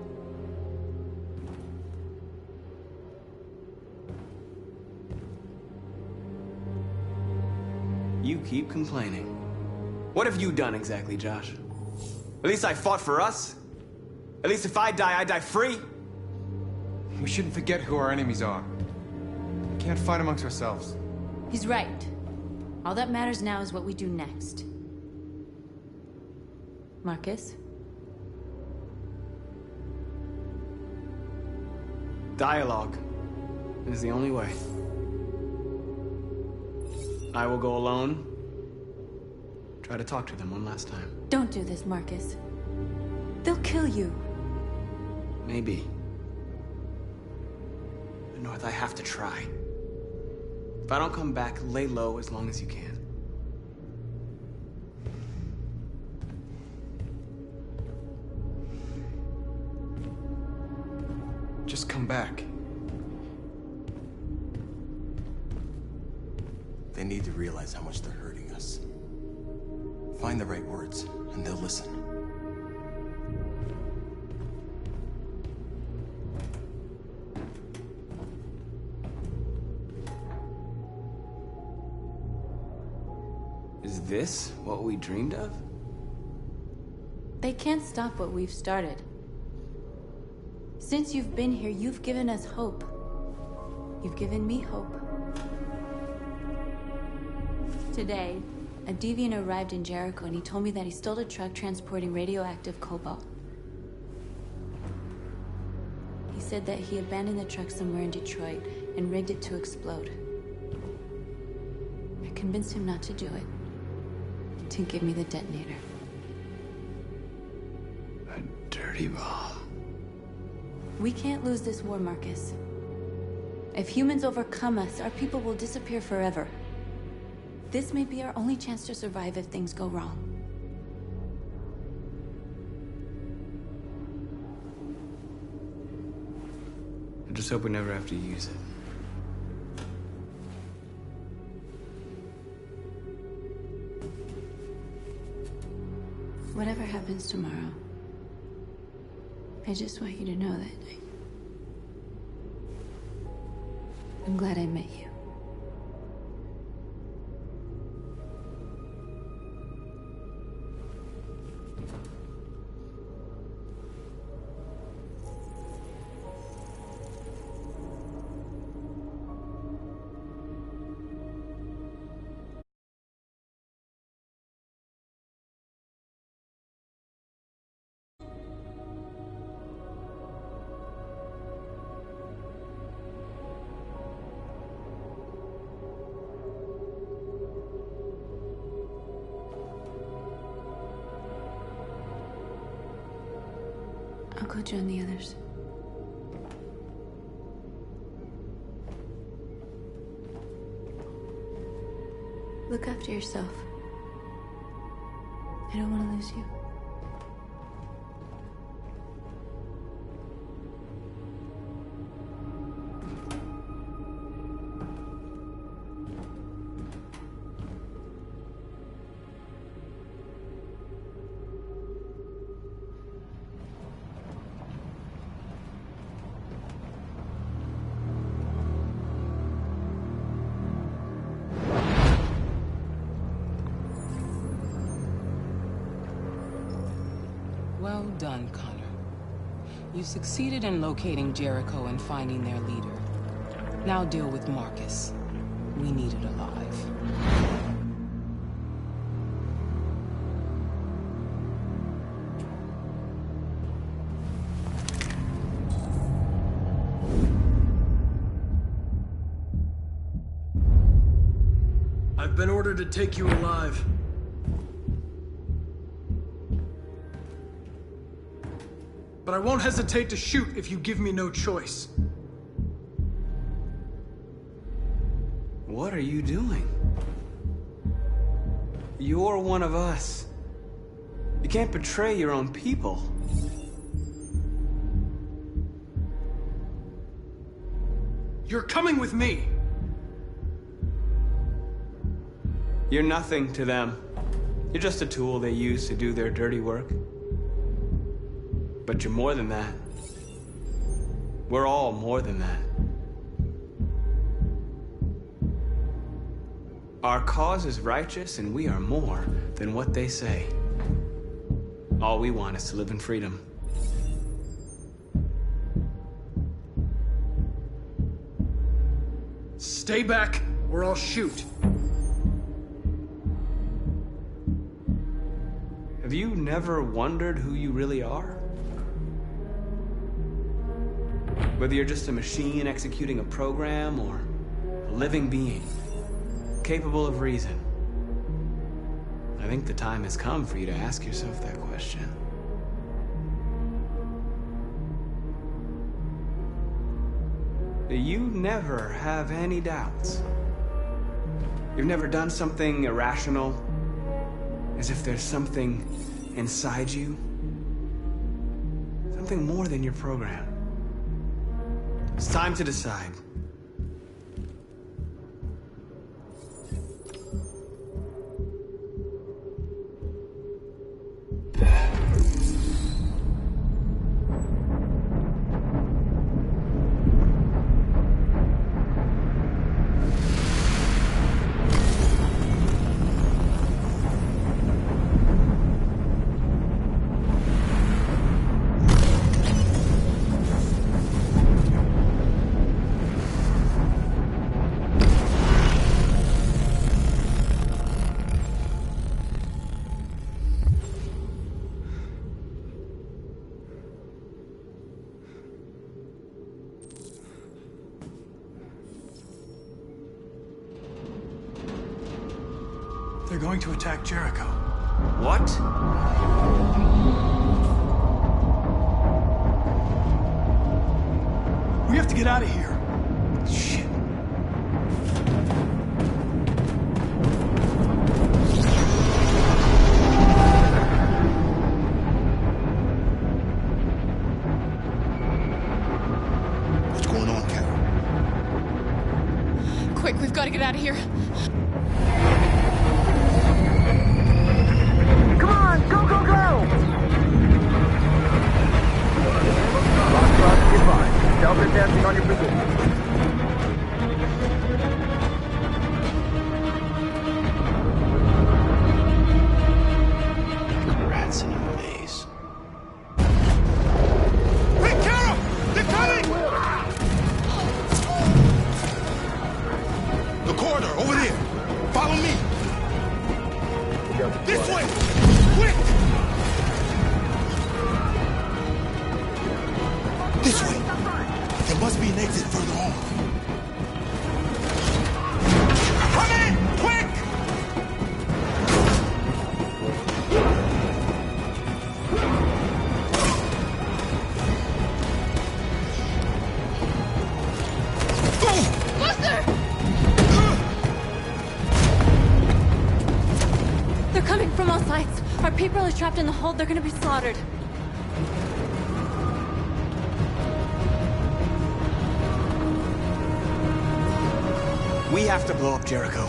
You keep complaining. What have you done exactly, Josh? At least I fought for us. At least if I die free. We shouldn't forget who our enemies are. We can't fight amongst ourselves. He's right. All that matters now is what we do next. Marcus? Dialogue is the only way. I will go alone. Try to talk to them one last time. Don't do this, Marcus. They'll kill you. Maybe. But North, I have to try. If I don't come back, lay low as long as you can. Just come back. They need to realize how much they're hurting us. Find the right words, and they'll listen. Is this what we dreamed of? They can't stop what we've started. Since you've been here, you've given us hope. You've given me hope. Today, a deviant arrived in Jericho and he told me that he stole a truck transporting radioactive cobalt. He said that he abandoned the truck somewhere in Detroit and rigged it to explode. I convinced him not to do it, to give me the detonator. A dirty ball. We can't lose this war, Marcus. If humans overcome us, our people will disappear forever. This may be our only chance to survive if things go wrong. I just hope we never have to use it. Whatever happens tomorrow, I just want you to know that I'm glad I met you. I'll go join the others. Look after yourself. I don't want to lose you. Well done, Connor. You succeeded in locating Jericho and finding their leader. Now deal with Marcus. We need it alive. I've been ordered to take you alive. But I won't hesitate to shoot if you give me no choice. What are you doing? You're one of us. You can't betray your own people. You're coming with me. You're nothing to them. You're just a tool they use to do their dirty work. But you're more than that. We're all more than that. Our cause is righteous, and we are more than what they say. All we want is to live in freedom. Stay back, or I'll shoot. Have you never wondered who you really are? Whether you're just a machine executing a program, or a living being, capable of reason. I think the time has come for you to ask yourself that question. You never have any doubts. You've never done something irrational, as if there's something inside you, something more than your program. It's time to decide. They're going to attack Jericho. What? We have to get out of here. Shit. What's going on, Carol? Quick, we've got to get out of here. Come on, go, go, go! Goodbye. Delta dancing on your position. Rats in a maze. Hey, Carol! They're coming! The corridor, over there. Follow me. This way! Quick! This way! There must be an exit further on. Come in! Quick! Buster! They're coming from all sides. Our people are trapped in the hold. They're gonna be slaughtered. We have to blow up Jericho.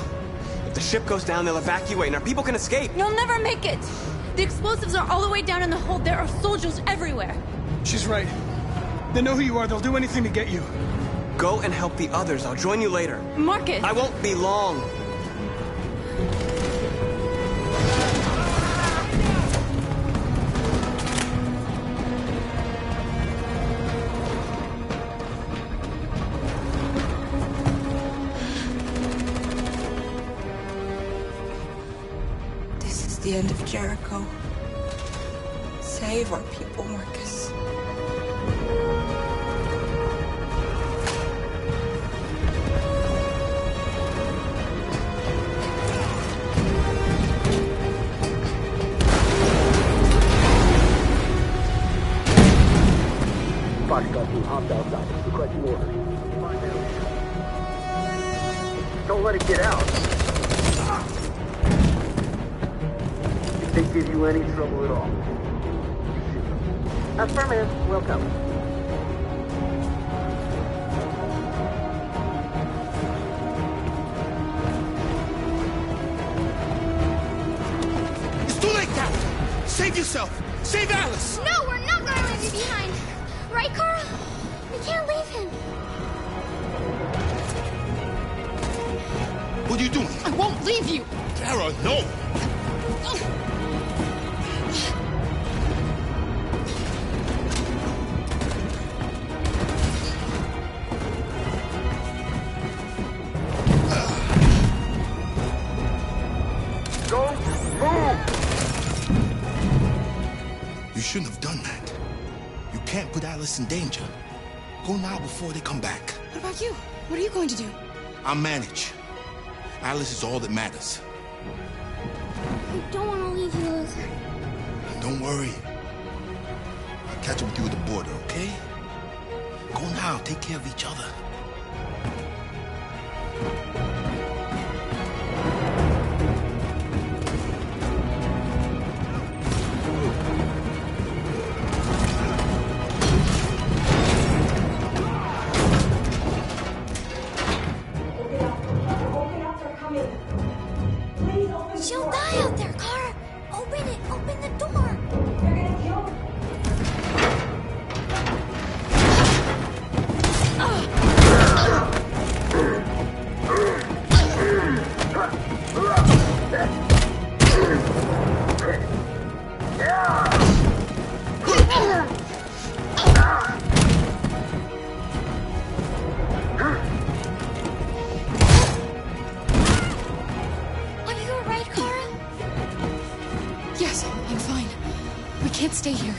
If the ship goes down, they'll evacuate and our people can escape. You'll never make it! The explosives are all the way down in the hold. There are soldiers everywhere. She's right. They know who you are. They'll do anything to get you. Go and help the others. I'll join you later. Marcus! I won't be long. This is the end of Jericho. Save our people, Marcus. don't let it get out. If they give you any trouble at all, Affirmative. Will go. It's too late, Captain! Save yourself! Save Alice! No, we're not gonna leave you behind! Right, Kara? We can't leave him. What are you doing? I won't leave you! Kara, no! You shouldn't have done that. You can't put Alice in danger. Go now before they come back. What about you? What are you going to do? I'll manage. Alice is all that matters. I don't want to leave you, Luther. And don't worry. I'll catch up with you at the border, okay? Go now. Take care of each other. She'll die out there, Kara! Open it! Open the door! They're gonna kill her. Are you alright, Kara? Yes, I'm fine. We can't stay here.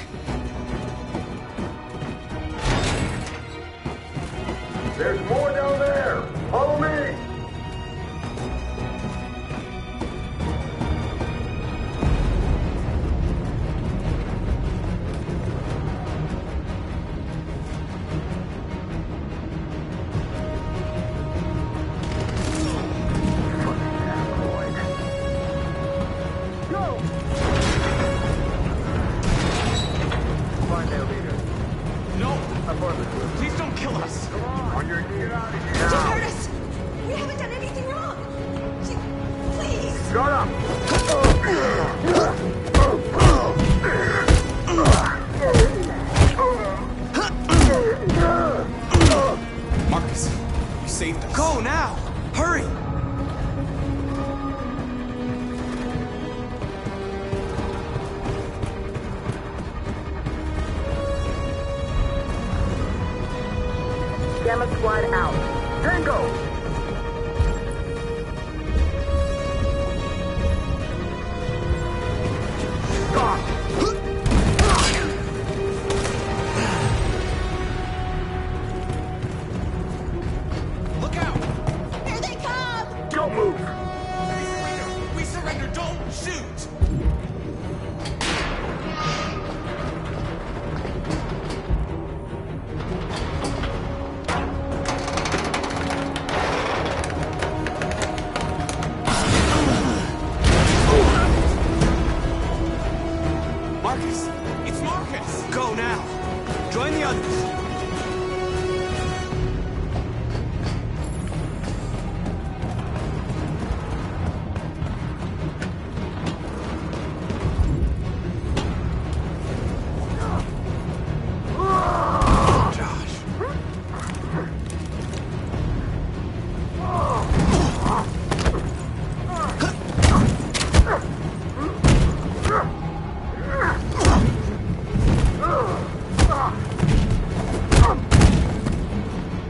There's more down there! Follow me! Find their leader. No! Affirmative. Please don't kill us! Come on, you're get out of here She now. hurt us! We haven't done anything wrong! Please! Shut up! Marcus, you saved us. Go now! Hurry! Gamma Squad out. Tango! Look out! Here they come! Don't move! We surrender! Don't shoot! Marcus! It's Marcus! Go now! Join the others!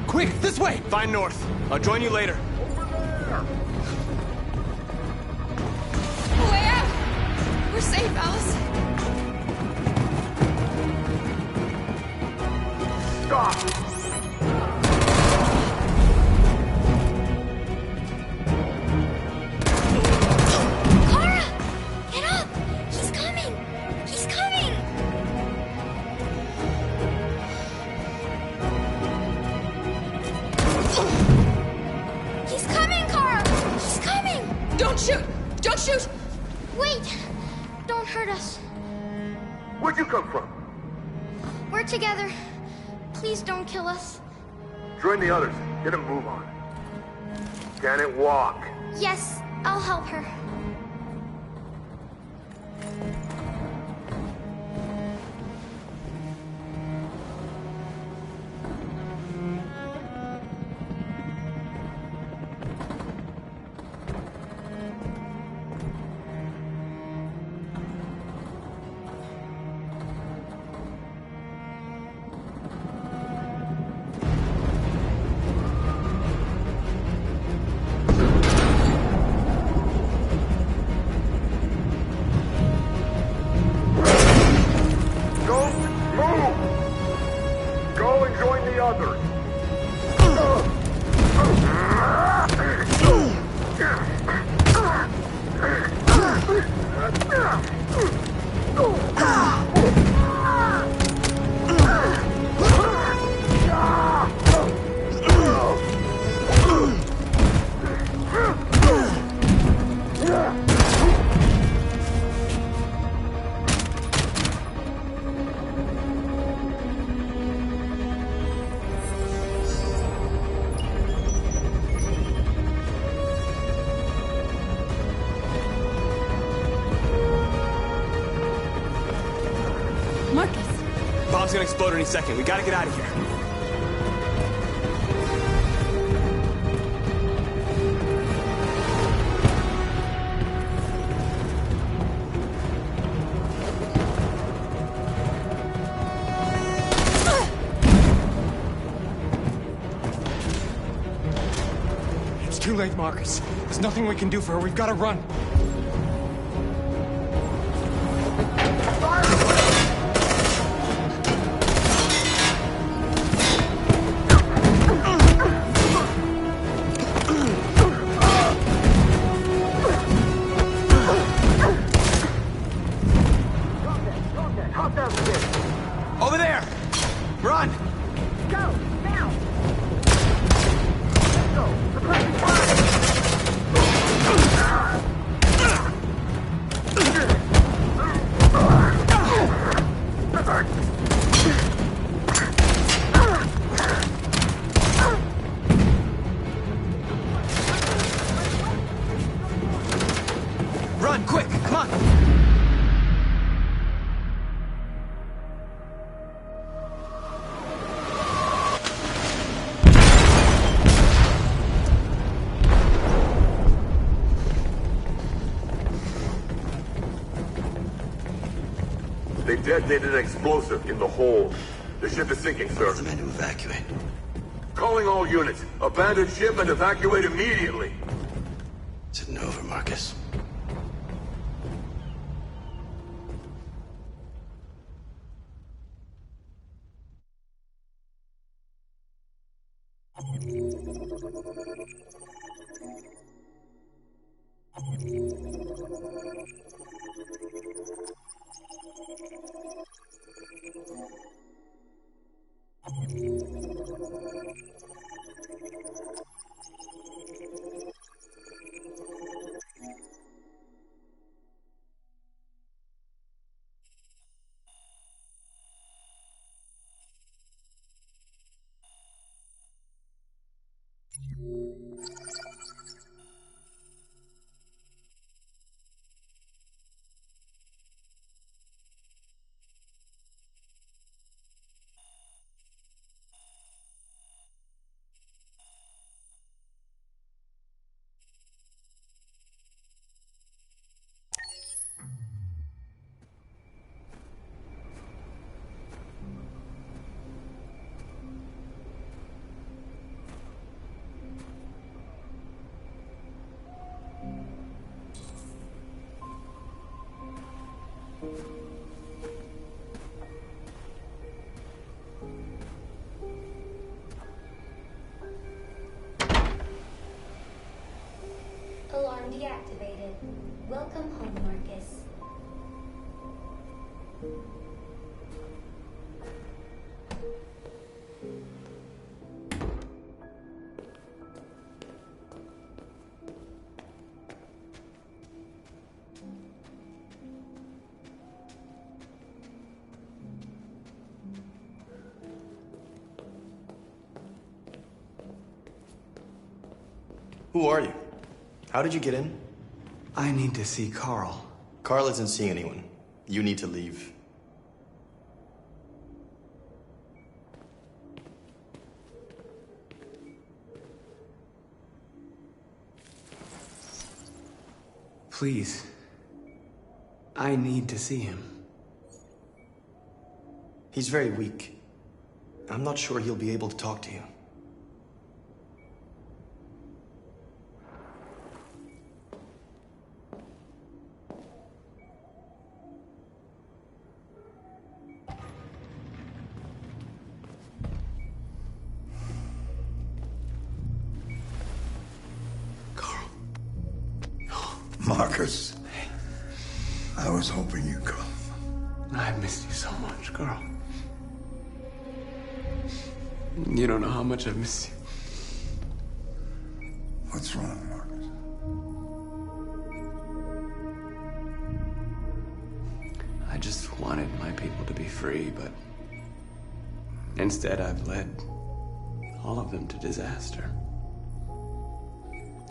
Quick, this way! Find North. I'll join you later. Way out! We're safe, Alice. Kara! Get up! He's coming! He's coming! He's coming, Kara! Don't shoot! Don't shoot! Wait! Don't hurt us. Where'd you come from? We're together. Please don't kill us. Join the others. Get a move on. Janet, walk. Yes, I'll help her. Bomb's gonna explode any second. We gotta get out of here. It's too late, Marcus. There's nothing we can do for her. We've gotta run. Over there! Run! Go, now! Let's go! Suppressing Run, quick! Come on! They detonated an explosive in the hold. The ship is sinking, sir. The men to evacuate. Calling all units. Abandon ship and evacuate immediately. It's over, Marcus. Alarm deactivated. Welcome home, Marcus. Who are you? How did you get in? I need to see Carl. Carl isn't seeing anyone. You need to leave. Please. I need to see him. He's very weak. I'm not sure he'll be able to talk to you. Marcus, I was hoping you'd come. I missed you so much, Carl. You don't know how much I've missed you. What's wrong, Marcus? I just wanted my people to be free, but instead I've led all of them to disaster.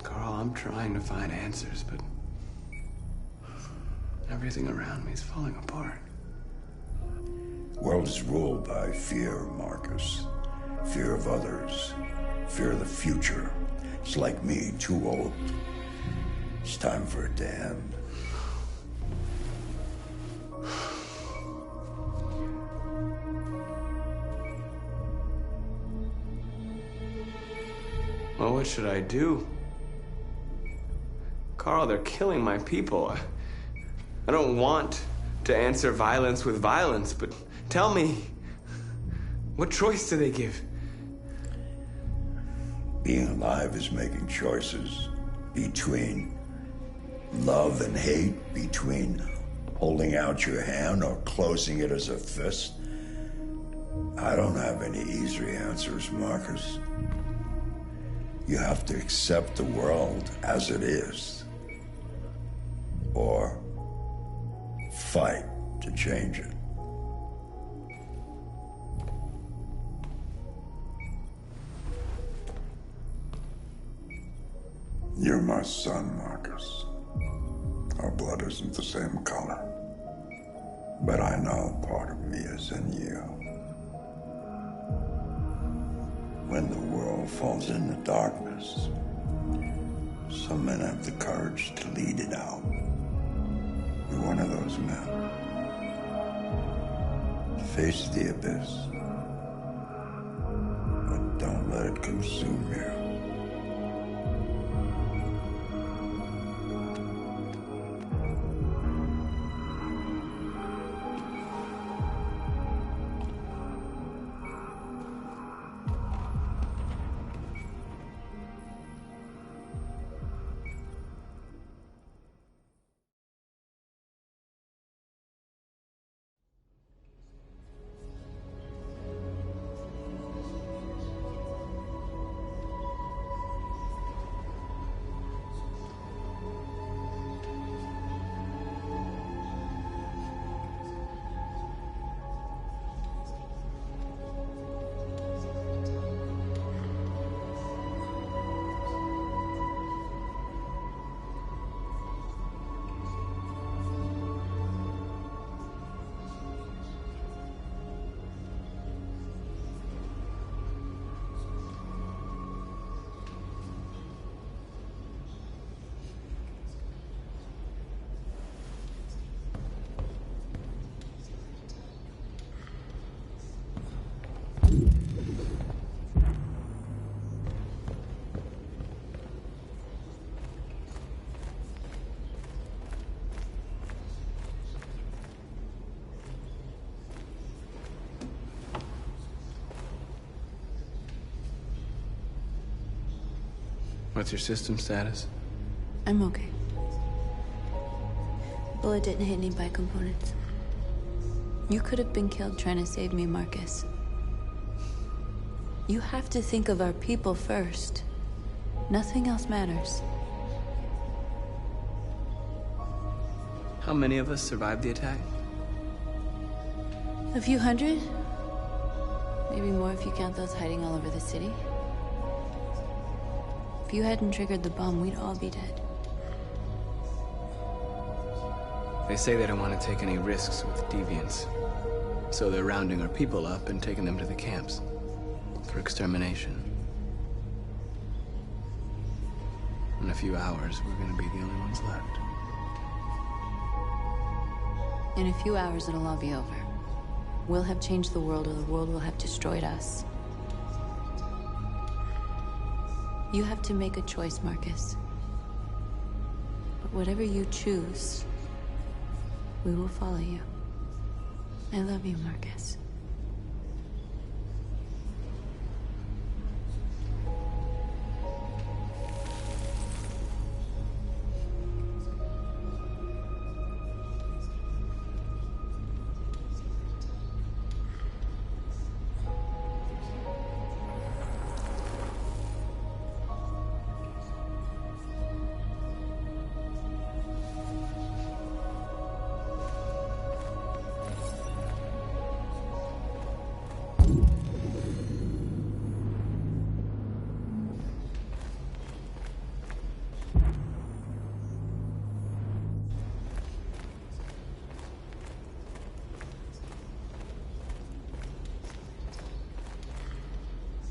Carl, I'm trying to find answers, but everything around me is falling apart. The world is ruled by fear, Marcus. Fear of others. Fear of the future. It's like me, too old. It's time for it to end. Well, what should I do? Carl, they're killing my people. I don't want to answer violence with violence, but tell me, what choice do they give? Being alive is making choices between love and hate, between holding out your hand or closing it as a fist. I don't have any easy answers, Marcus. You have to accept the world as it is, or fight to change it. You're my son, Marcus. Our blood isn't the same color, but I know part of me is in you. When the world falls into darkness, some men have the courage to lead it out. You're one of those men. Face the abyss, but don't let it consume you. What's your system status? I'm okay. Bullet didn't hit any bicomponents. You could have been killed trying to save me, Marcus. You have to think of our people first. Nothing else matters. How many of us survived the attack? A few hundred? Maybe more if you count those hiding all over the city. If you hadn't triggered the bomb, we'd all be dead. They say they don't want to take any risks with deviants. So they're rounding our people up and taking them to the camps for extermination. In a few hours, we're gonna be the only ones left. In a few hours, it'll all be over. We'll have changed the world, or the world will have destroyed us. You have to make a choice, Marcus. But whatever you choose, we will follow you. I love you, Marcus.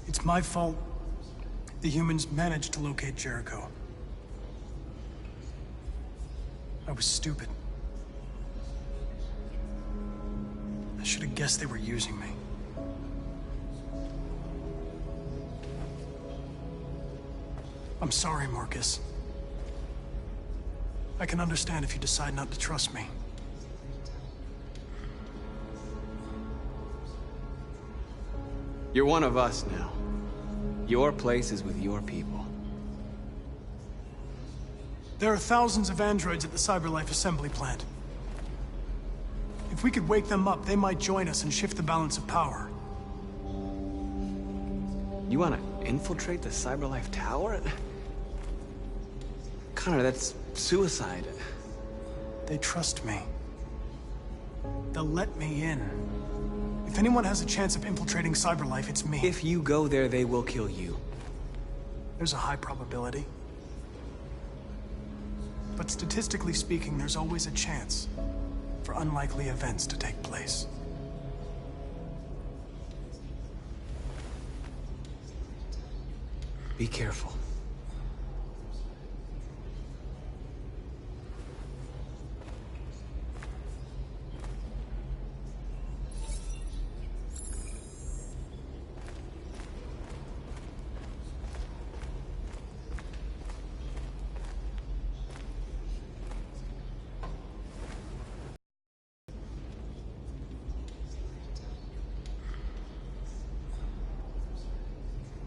It's my fault the humans managed to locate Jericho. I was stupid. I should have guessed they were using me. I'm sorry, Marcus. I can understand if you decide not to trust me. You're one of us now. Your place is with your people. There are thousands of androids at the CyberLife assembly plant. If we could wake them up, they might join us and shift the balance of power. You want to infiltrate the CyberLife tower? Connor, that's suicide. They trust me. They'll let me in. If anyone has a chance of infiltrating CyberLife, it's me. If you go there, they will kill you. There's a high probability. But statistically speaking, there's always a chance for unlikely events to take place. Be careful.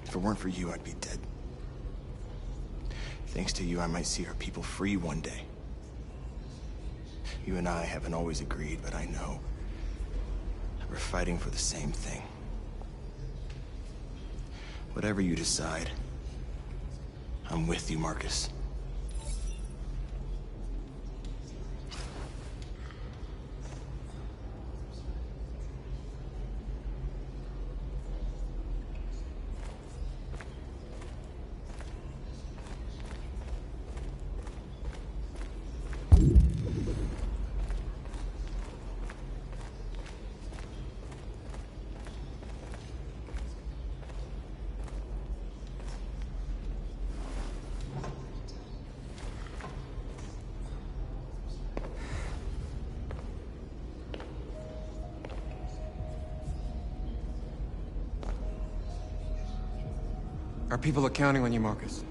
If it weren't for you, I'd be dead. Thanks to you, I might see our people free one day. You and I haven't always agreed, but I know we're fighting for the same thing. Whatever you decide, I'm with you, Marcus. Our people are counting on you, Marcus.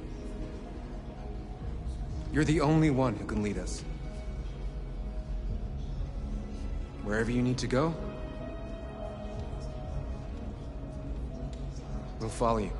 You're the only one who can lead us. Wherever you need to go, we'll follow you.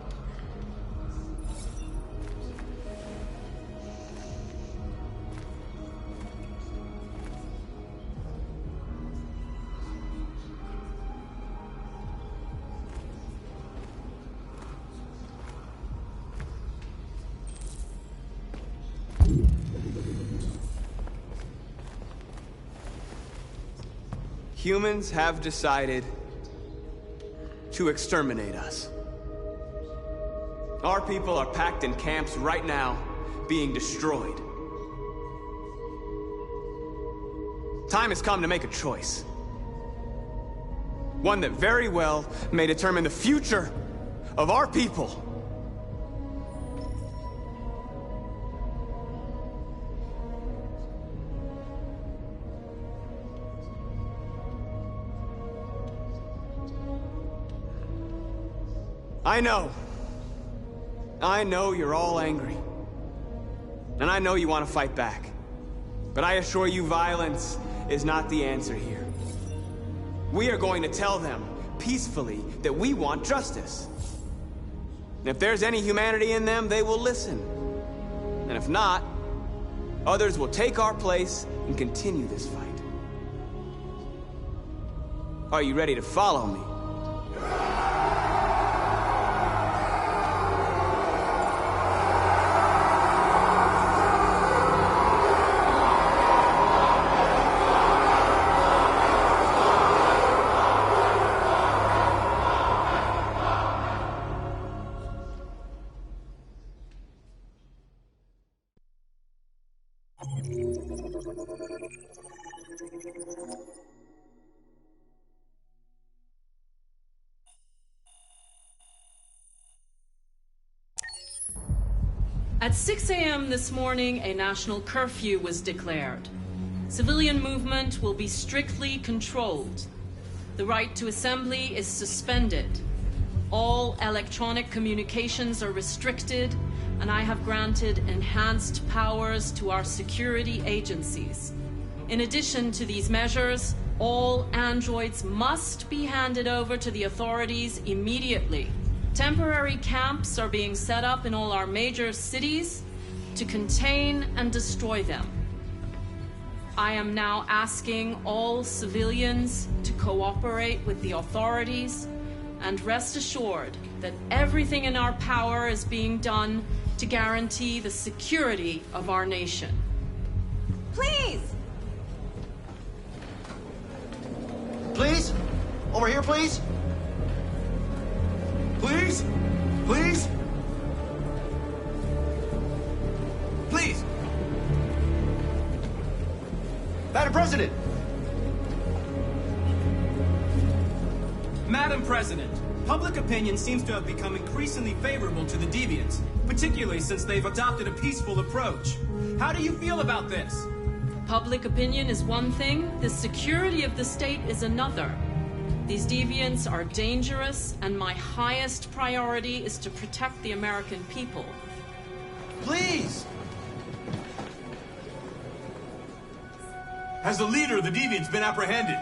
Humans have decided to exterminate us. Our people are packed in camps right now, being destroyed. Time has come to make a choice. One that very well may determine the future of our people. I know you're all angry. And I know you want to fight back. But I assure you, violence is not the answer here. We are going to tell them, peacefully, that we want justice. And if there's any humanity in them, they will listen. And if not, others will take our place and continue this fight. Are you ready to follow me? At 6 a.m. this morning, a national curfew was declared. Civilian movement will be strictly controlled. The right to assembly is suspended. All electronic communications are restricted, and I have granted enhanced powers to our security agencies. In addition to these measures, all androids must be handed over to the authorities immediately. Temporary camps are being set up in all our major cities to contain and destroy them. I am now asking all civilians to cooperate with the authorities and rest assured that everything in our power is being done to guarantee the security of our nation. Please! Please? Over here, please? Please? Please? Please! Madam President! Madam President, public opinion seems to have become increasingly favorable to the Deviants, particularly since they've adopted a peaceful approach. How do you feel about this? Public opinion is one thing, the security of the state is another. These deviants are dangerous, and my highest priority is to protect the American people. Please! Has the leader of the Deviants been apprehended?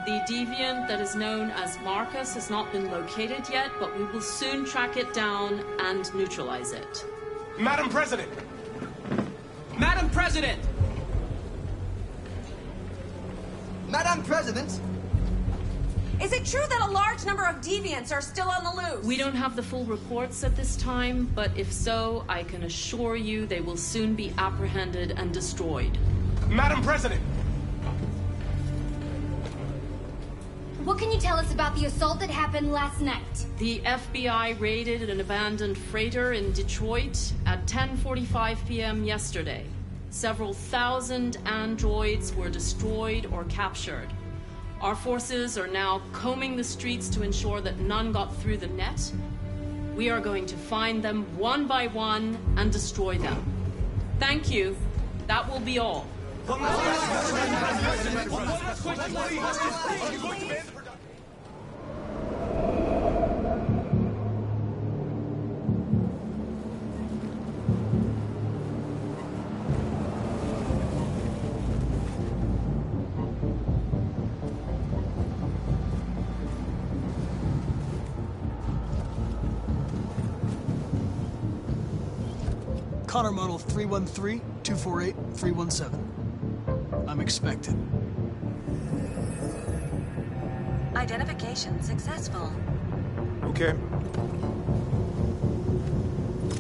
The deviant that is known as Marcus has not been located yet, but we will soon track it down and neutralize it. Madam President! Madam President! Madam President! Is it true that a large number of deviants are still on the loose? We don't have the full reports at this time, but if so, I can assure you they will soon be apprehended and destroyed. Madam President! What can you tell us about the assault that happened last night? The FBI raided an abandoned freighter in Detroit at 10:45 p.m. yesterday. Several thousand androids were destroyed or captured. Our forces are now combing the streets to ensure that none got through the net. We are going to find them one by one and destroy them. Thank you. That will be all. Connor Model 313-248-317. I'm expected. Identification successful. Okay.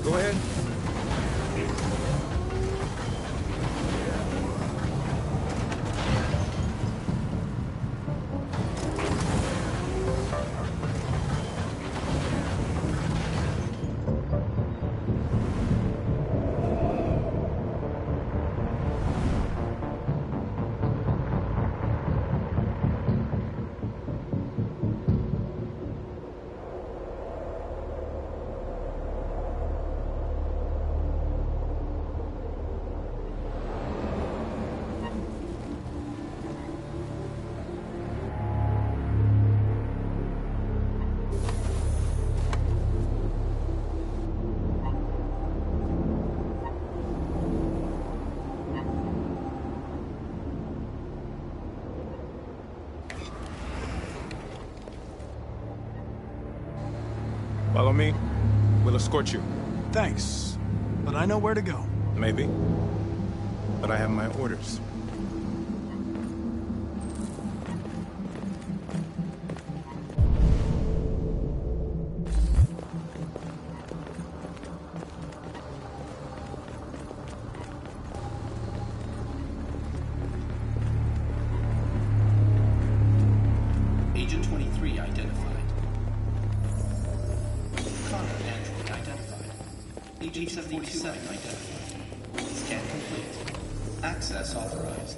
Go ahead. Follow me. We'll escort you. Thanks, but I know where to go. Maybe. But I have my orders. Agent 23 identified. Connor android identified. Agent 77 identified. Scan complete. Access authorized.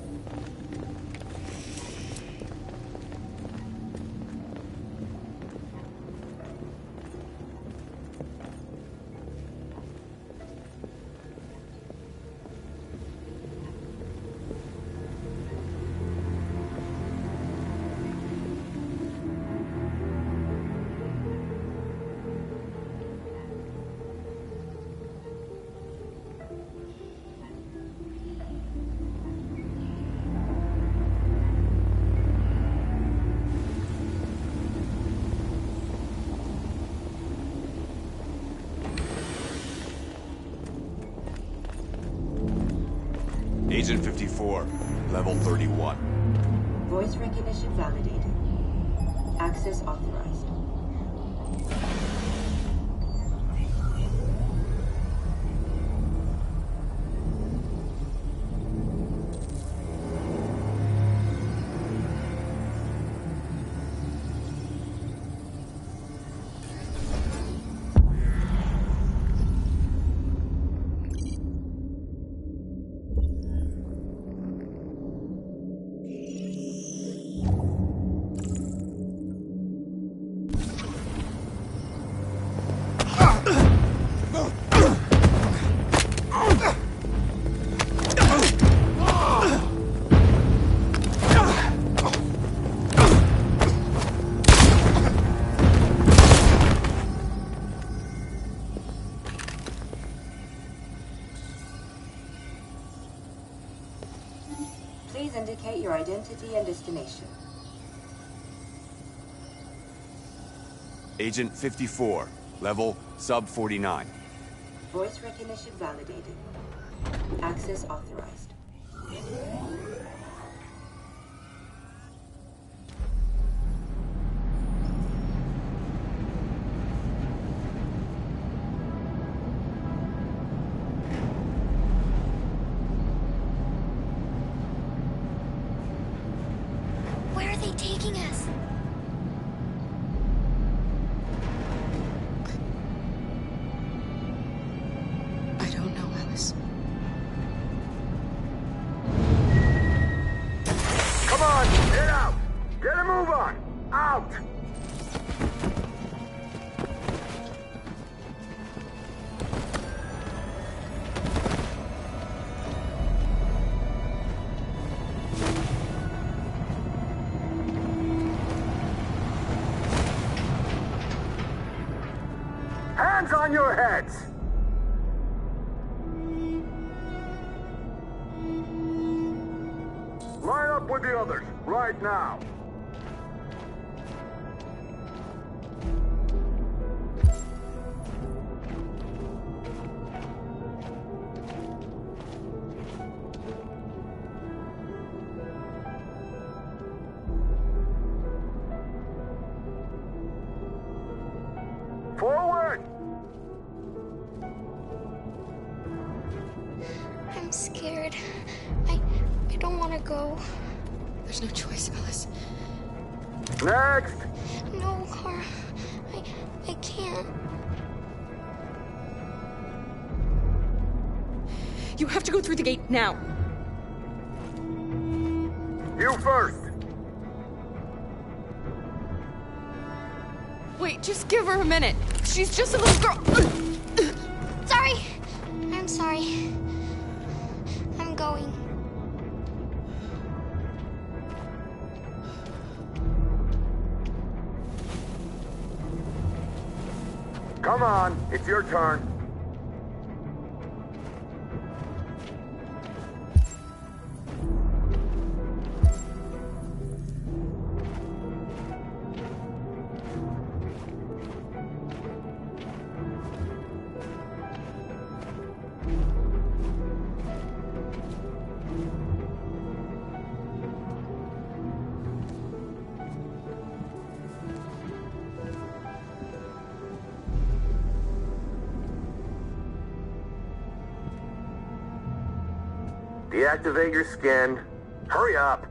Agent 54, level 31. Voice recognition validated. Access authorized. Please indicate your identity and destination. Agent 54, level sub 49. Voice recognition validated. Access authorized. Where are they taking us? I don't know, Alice. Come on, get out! Get a move on! Out! Hands on your heads! Line up with the others, right now. Forward! I'm scared. I don't want to go. There's no choice, Alice. Next! No, Kara. I can't. You have to go through the gate now. You first! Wait, just give her a minute. She's just a little girl. Sorry. I'm sorry. I'm going. Come on, it's your turn. Deactivate your skin. Hurry up!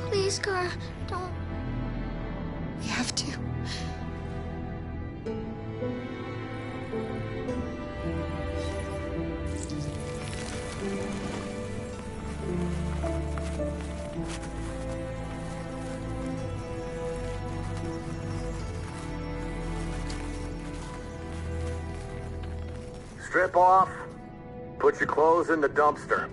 Please, Kara, don't. We have to. Strip off. Put your clothes in the dumpster.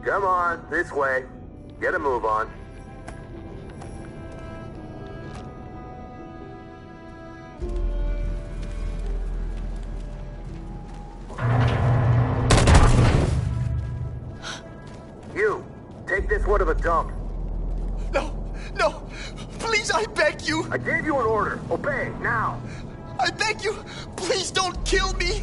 Come on, this way. Get a move on. You, take this one to the dump. No! Please, I beg you! I gave you an order. Obey, now! I beg you! Please don't kill me!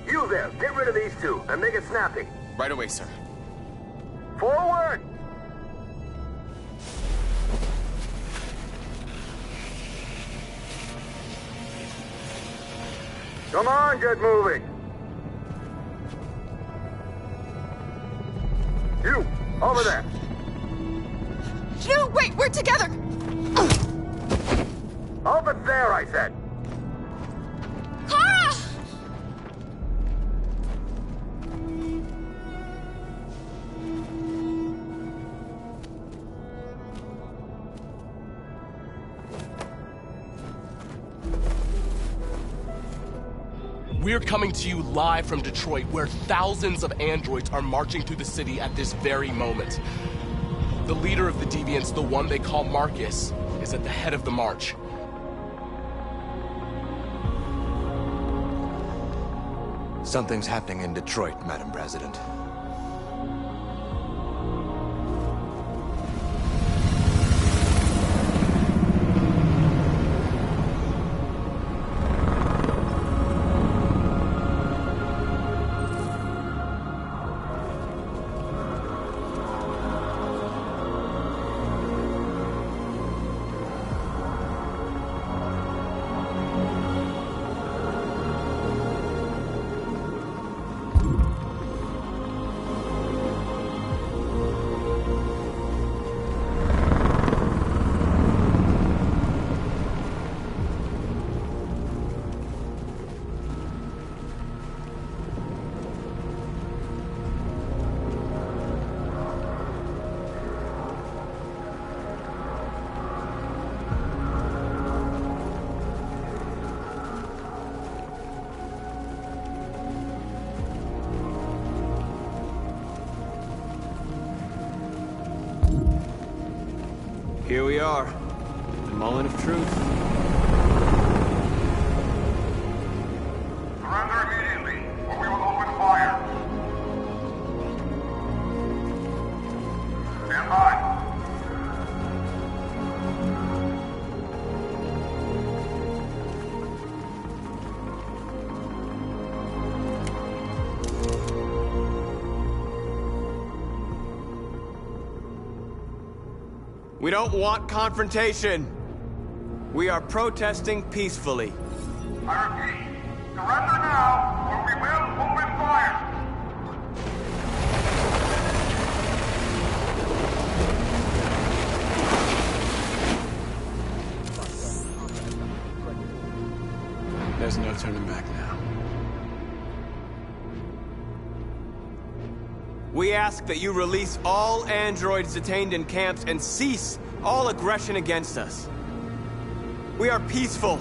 You there, get rid of these two, and make it snappy. Right away, sir. Forward! Come on, get moving! You, over there! No, wait, we're together! Over there, I said! Kara! We're coming to you live from Detroit, where thousands of androids are marching through the city at this very moment. The leader of the Deviants, the one they call Marcus, is at the head of the march. Something's happening in Detroit, Madam President. Here we are. The moment of truth. Surrender immediately, or we will open fire. Stand by. We don't want confrontation. We are protesting peacefully. I repeat, surrender now, or we will open fire. There's no turning back now. We ask that you release all androids detained in camps and cease all aggression against us. We are peaceful.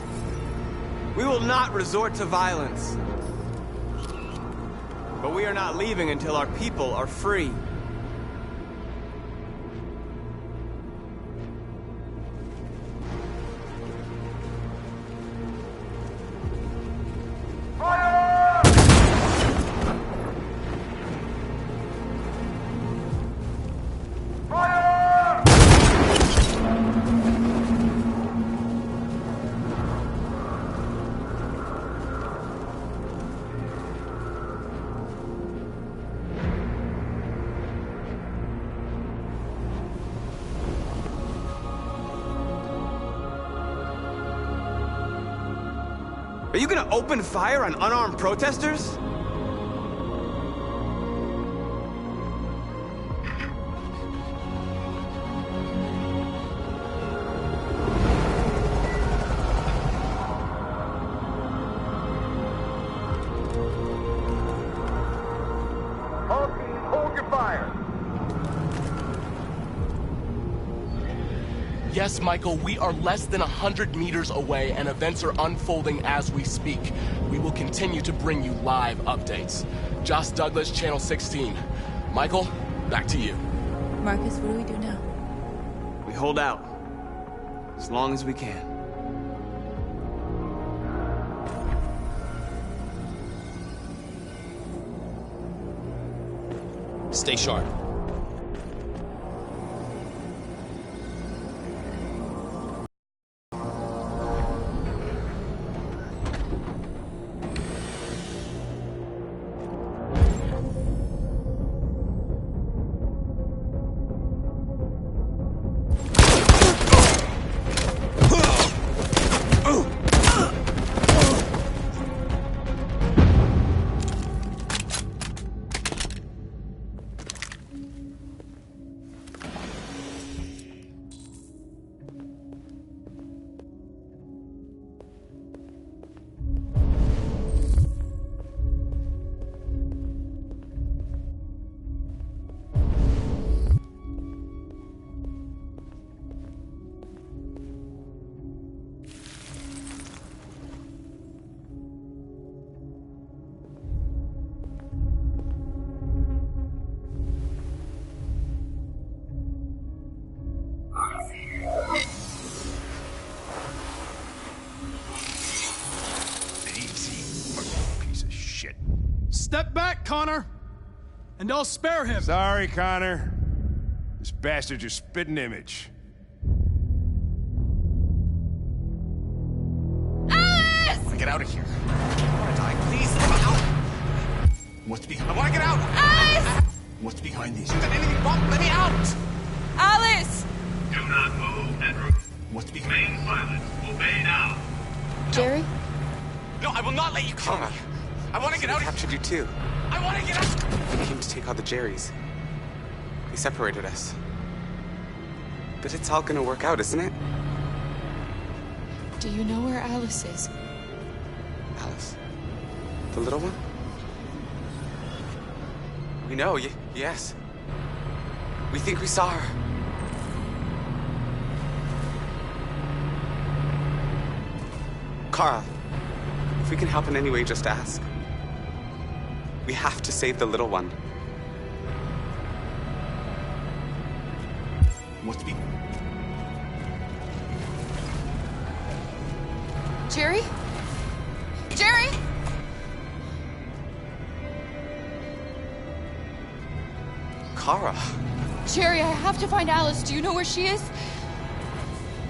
We will not resort to violence. But we are not leaving until our people are free. Are you gonna open fire on unarmed protesters? All teams, hold your fire. Yes, Michael, we are less than 100 meters away and events are unfolding as we speak. We will continue to bring you live updates. Josh Douglas, Channel 16. Michael, back to you. Marcus, what do we do now? We hold out. As long as we can. Stay sharp. Step back, Connor! And I'll spare him! Sorry, Connor. This bastard's your spitting image. Alice! I want to get out of here. I want to die. Please, let me out! What's behind? I want to get out! Alice! What's behind these? You done anything wrong? Let me out! Alice! Do not move, Andrew. What's behind? Remain silent. Obey now. Jerry? No, I will not let you kill me. I want to get out. They captured you too. I want to get out. We came to take out the Jerrys. They separated us. But it's all gonna work out, isn't it? Do you know where Alice is? Alice? The little one? We know, yes. We think we saw her. Carl, if we can help in any way, just ask. We have to save the little one. What's behind? Jerry? Jerry? Kara, Jerry, I have to find Alice. Do you know where she is?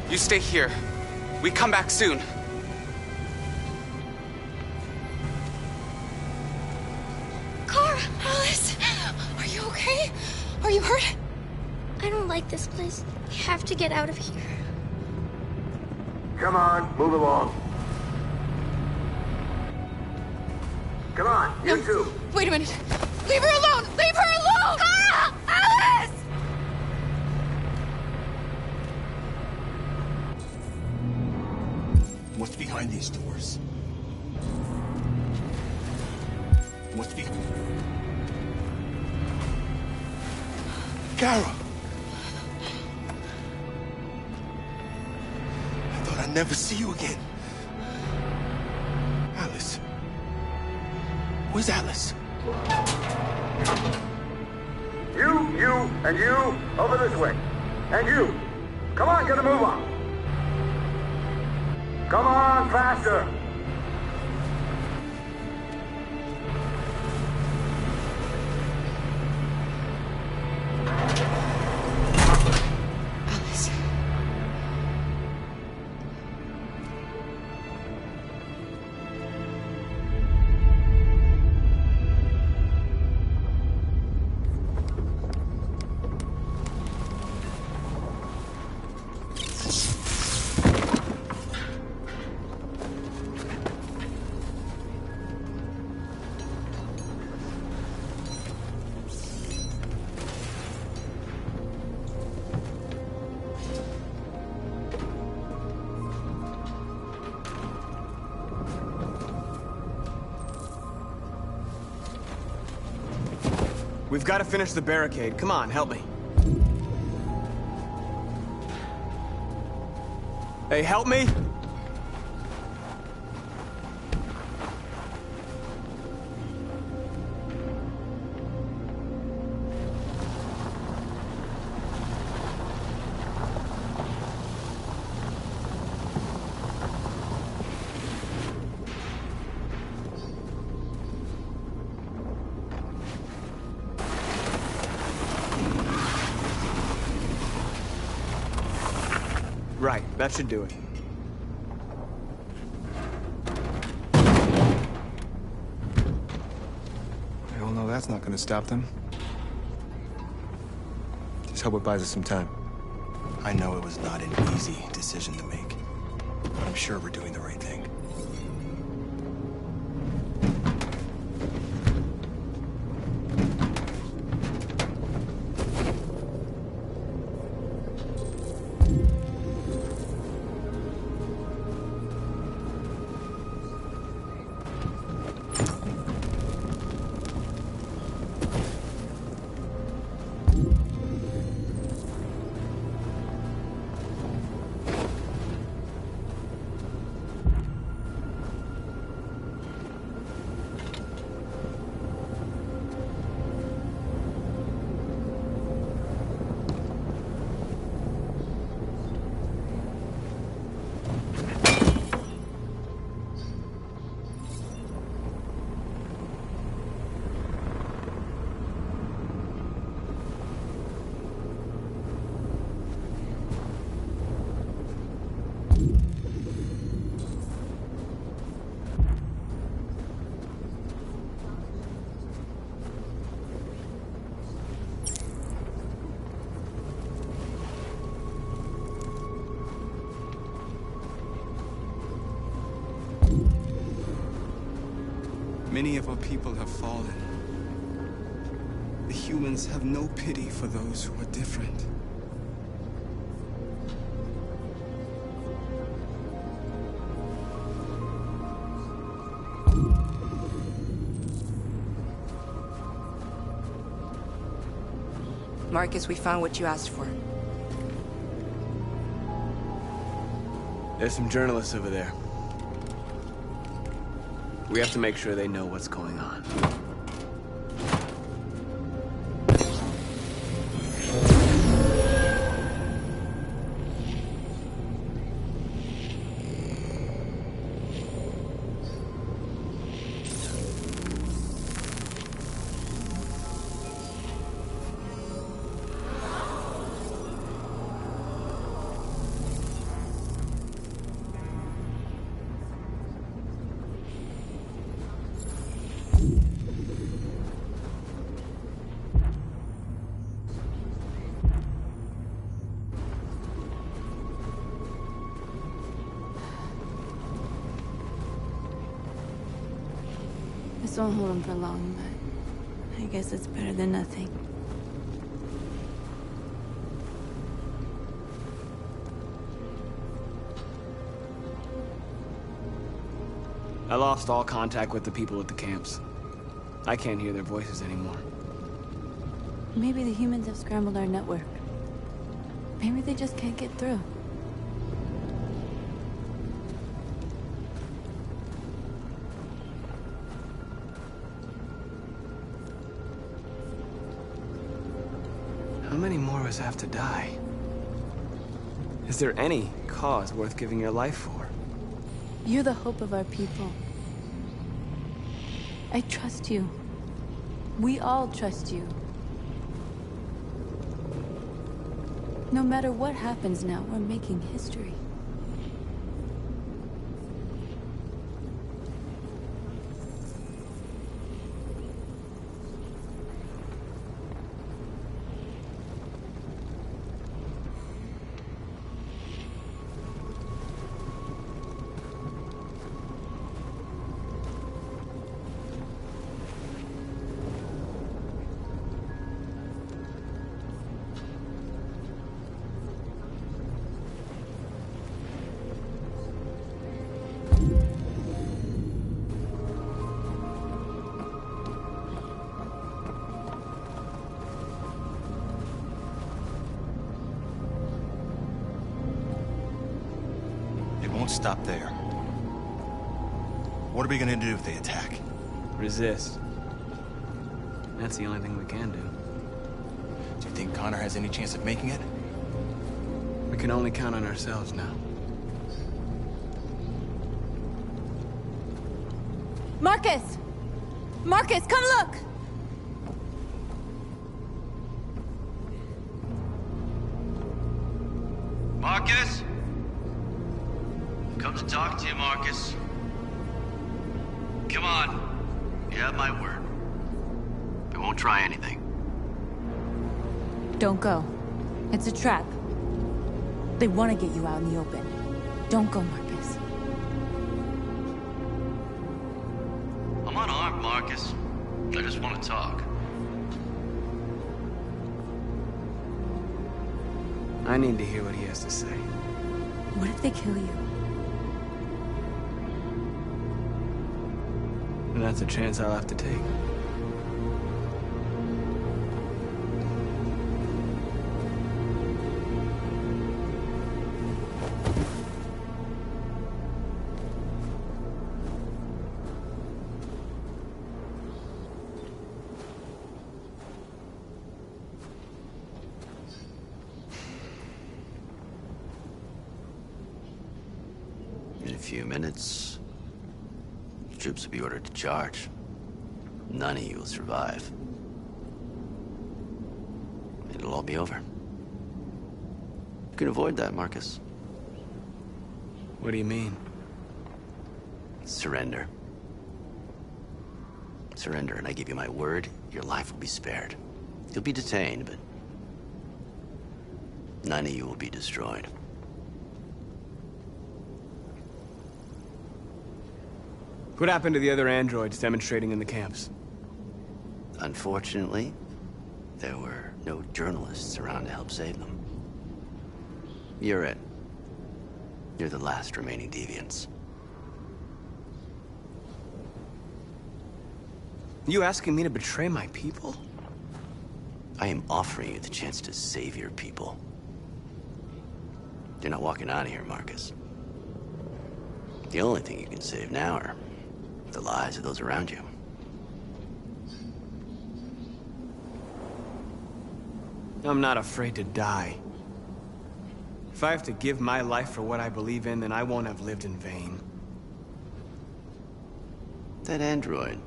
you stay here. We come back soon. Kara! Alice! Are you okay? Are you hurt? I don't like this place. We have to get out of here. Come on, move along. Come on, you two. Wait a minute. Leave her alone! Leave her alone! Kara! Alice! What's behind these doors? What's behind? Kara. I thought I'd never see you again. Alice. Where's Alice? You, and you, over this way. And you. Come on, get a move on. Come on, faster. Alice. We've got to finish the barricade. Come on, help me. Hey, help me! Right, that should do it. We all know that's not gonna stop them. Just hope it buys us some time. I know it was not an easy decision to make, but I'm sure we're doing the right thing. Many of our people have fallen. The humans have no pity for those who are different. Marcus, we found what you asked for. There's some journalists over there. We have to make sure they know what's going on. This won't hold him for long, but I guess it's better than nothing. I lost all contact with the people at the camps. I can't hear their voices anymore. Maybe the humans have scrambled our network. Maybe they just can't get through. How many more of us have to die? Is there any cause worth giving your life for? You're the hope of our people. I trust you. We all trust you. No matter what happens now, we're making history. Won't stop there. What are we gonna do if they attack? Resist. That's the only thing we can do. Do you think Connor has any chance of making it? We can only count on ourselves now. Marcus! Marcus, come look! Marcus? Come to talk to you, Marcus. Come on. You have my word. We won't try anything. Don't go. It's a trap. They want to get you out in the open. Don't go, Marcus. I'm unarmed, Marcus. I just want to talk. I need to hear what he has to say. What if they kill you? And that's a chance I'll have to take. In a few minutes, troops will be ordered to charge. None of you will survive. It'll all be over. You can avoid that, Marcus. What do you mean? Surrender. Surrender, and I give you my word, your life will be spared. You'll be detained, but none of you will be destroyed. What happened to the other androids demonstrating in the camps? Unfortunately, there were no journalists around to help save them. You're it. You're the last remaining deviants. You asking me to betray my people? I am offering you the chance to save your people. You're not walking out of here, Marcus. The only thing you can save now are the lives of those around you. I'm not afraid to die. If I have to give my life for what I believe in, then I won't have lived in vain. That android.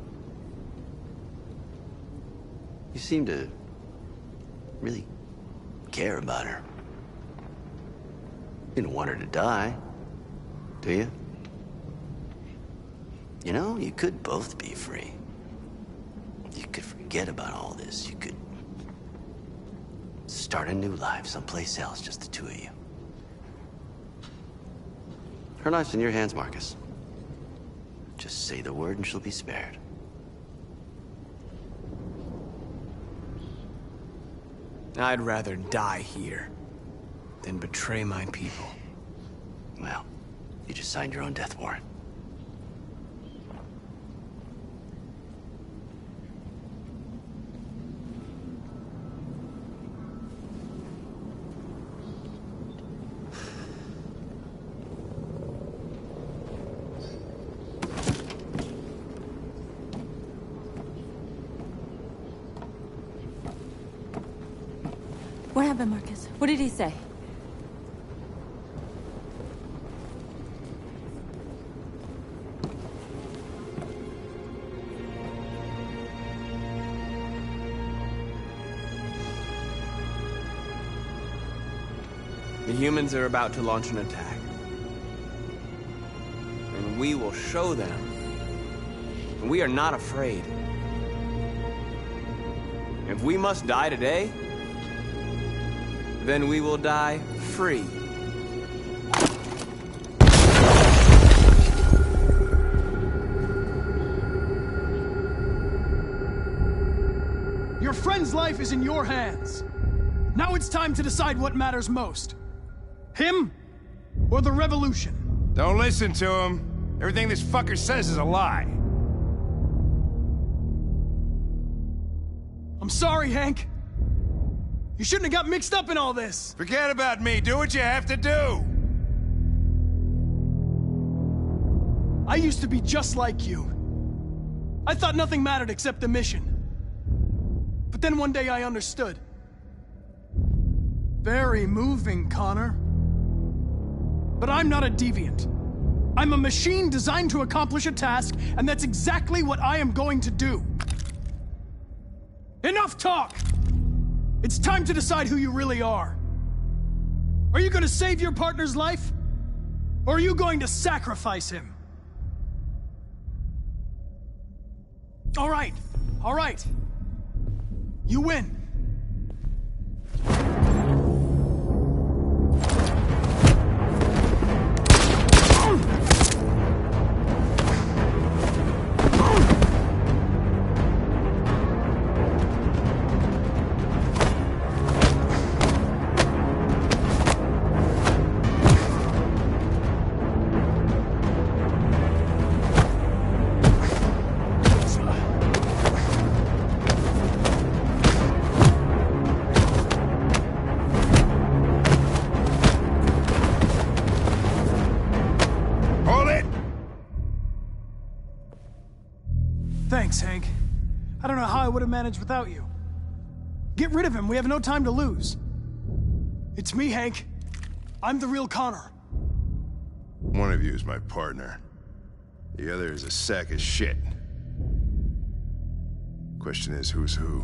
You seem to really care about her. You don't want her to die, do you? You know, you could both be free. You could forget about all this. You could start a new life someplace else, just the two of you. Her life's in your hands, Marcus. Just say the word and she'll be spared. I'd rather die here than betray my people. Well, you just signed your own death warrant. happened, Marcus? What did he say? The humans are about to launch an attack. And we will show them. And we are not afraid. If we must die today, then we will die free. Your friend's life is in your hands. Now it's time to decide what matters most. Him or the revolution? Don't listen to him. Everything this fucker says is a lie. I'm sorry, Hank. You shouldn't have got mixed up in all this. Forget about me. Do what you have to do. I used to be just like you. I thought nothing mattered except the mission. But then one day I understood. Very moving, Connor. But I'm not a deviant. I'm a machine designed to accomplish a task, and that's exactly what I am going to do. Enough talk! It's time to decide who you really are. Are you going to save your partner's life? Or are you going to sacrifice him? All right. You win. Thanks, Hank. I don't know how I would have managed without you. Get rid of him. We have no time to lose. It's me, Hank. I'm the real Connor. One of you is my partner. The other is a sack of shit. Question is, who's who?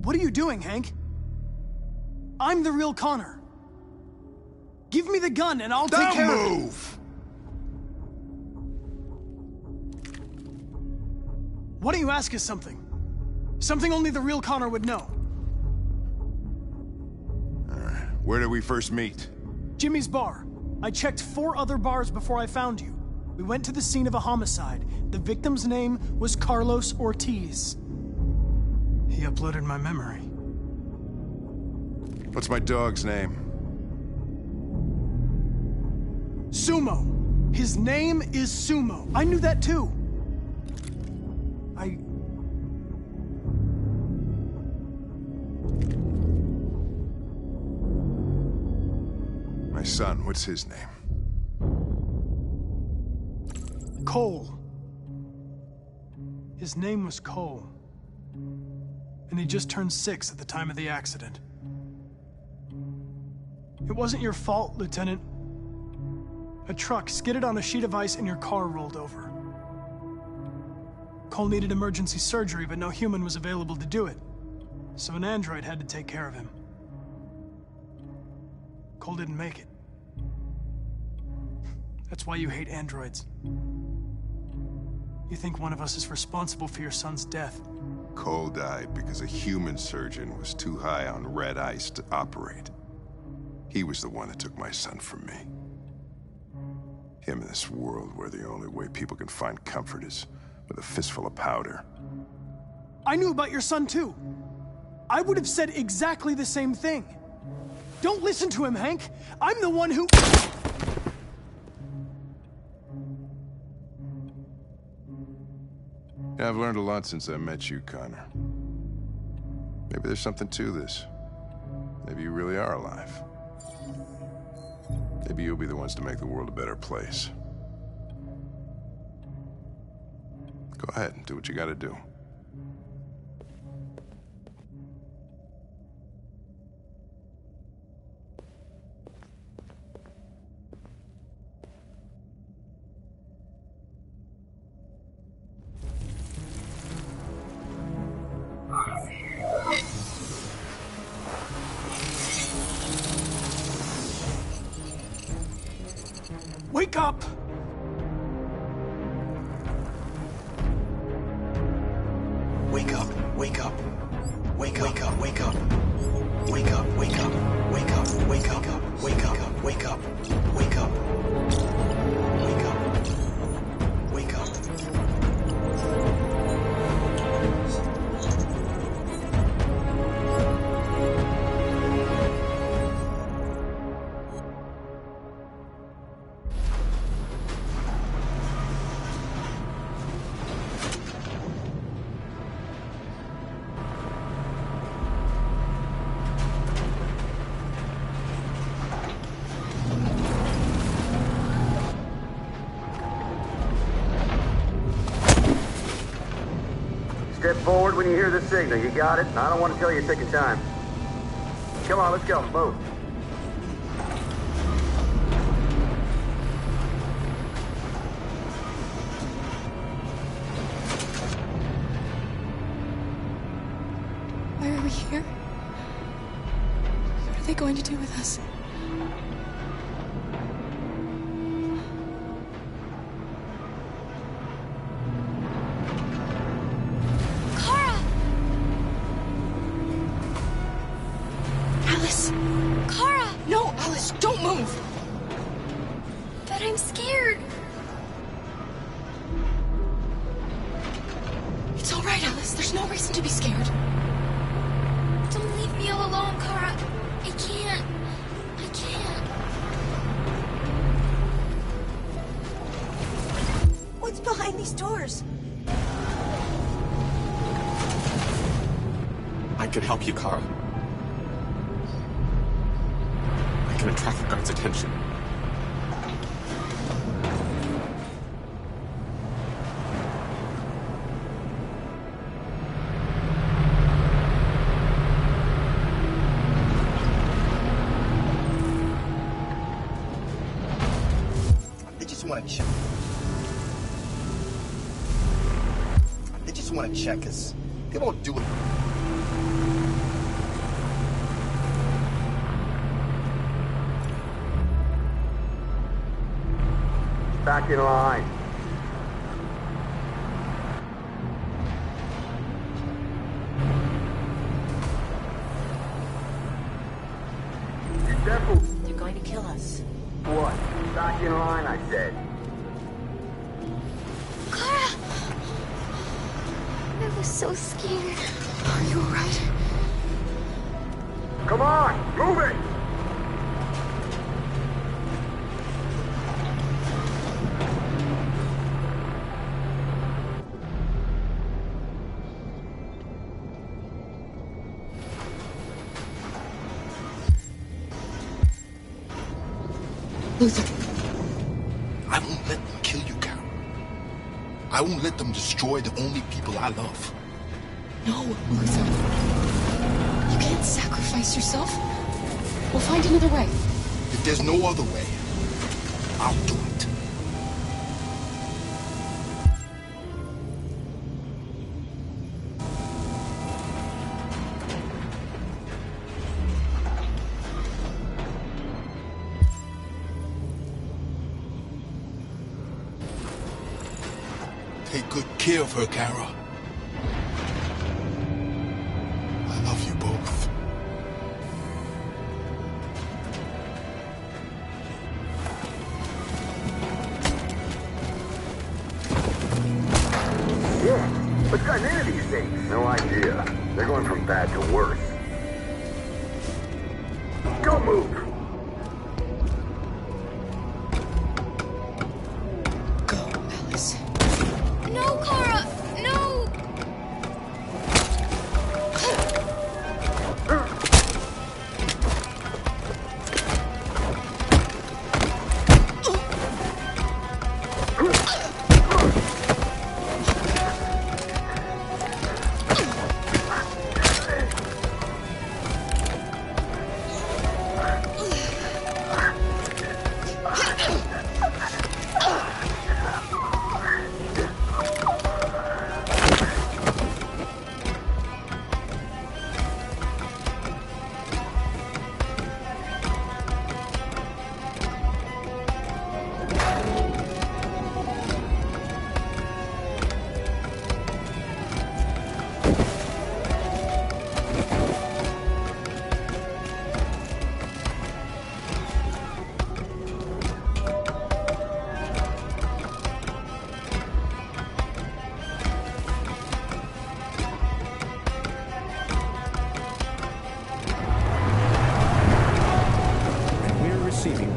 What are you doing, Hank? I'm the real Connor. Give me the gun and I'll take care of it. Don't move! Why don't you ask us something? Something only the real Connor would know. Where did we first meet? Jimmy's bar. I checked 4 other bars before I found you. We went to the scene of a homicide. The victim's name was Carlos Ortiz. He uploaded my memory. What's my dog's name? Sumo. His name is Sumo. I knew that too. My son, what's his name? Cole. His name was Cole. And he just turned 6 at the time of the accident. It wasn't your fault, Lieutenant. A truck skidded on a sheet of ice and your car rolled over. Cole needed emergency surgery, but no human was available to do it. So an android had to take care of him. Cole didn't make it. That's why you hate androids. You think one of us is responsible for your son's death. Cole died because a human surgeon was too high on red ice to operate. He was the one that took my son from me. Him in this world where the only way people can find comfort is with a fistful of powder. I knew about your son too. I would have said exactly the same thing. Don't listen to him, Hank. I'm the one who... Yeah, I've learned a lot since I met you, Connor. Maybe there's something to this. Maybe you really are alive. Maybe you'll be the ones to make the world a better place. Go ahead and do what you gotta do. Wake up! Wake up, wake up. Wake up, wake up, wake up. Wake up, wake up, wake up, wake up, wake up, wake up, wake up. Wake up. Wake up. Step forward when you hear the signal. You got it? I don't want to tell you it's taking time. Come on, let's go. Move. Why are we here? What are they going to do with us? Kara! Alice! Kara! No, Alice, don't move! But I'm scared. It's all right, Alice. There's no reason to be scared. Don't leave me all alone, Kara. I can't. I can't. What's behind these doors? I can help you, Kara. I can attract the guards' attention. They just want to check. They just want to check us. They won't do it. Back in line. You careful. They're going to kill us. What? Back in line, I said. Kara! I was so scared. Are you alright? Come on, move it! Luther. I won't let them kill you, Carol. I won't let them destroy the only people I love. No, Luther. You can't sacrifice yourself. We'll find another way. If there's no other way, I'll do it. Take good care of her, Kara. I love you both. Yeah, what's gotten into these things? No idea. They're going from bad to worse. Don't move! Go, Alice. No, Kara! No!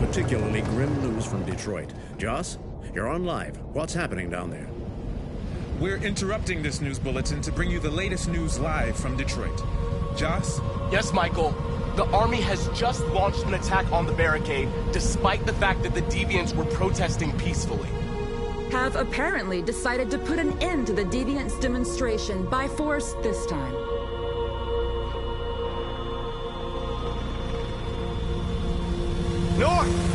particularly grim news from Detroit. Joss, you're on live. What's happening down there? We're interrupting this news bulletin to bring you the latest news live from Detroit. Joss? Yes, Michael. The army has just launched an attack on the barricade, despite the fact that the Deviants were protesting peacefully. Have apparently decided to put an end to the Deviants demonstration by force this time. North!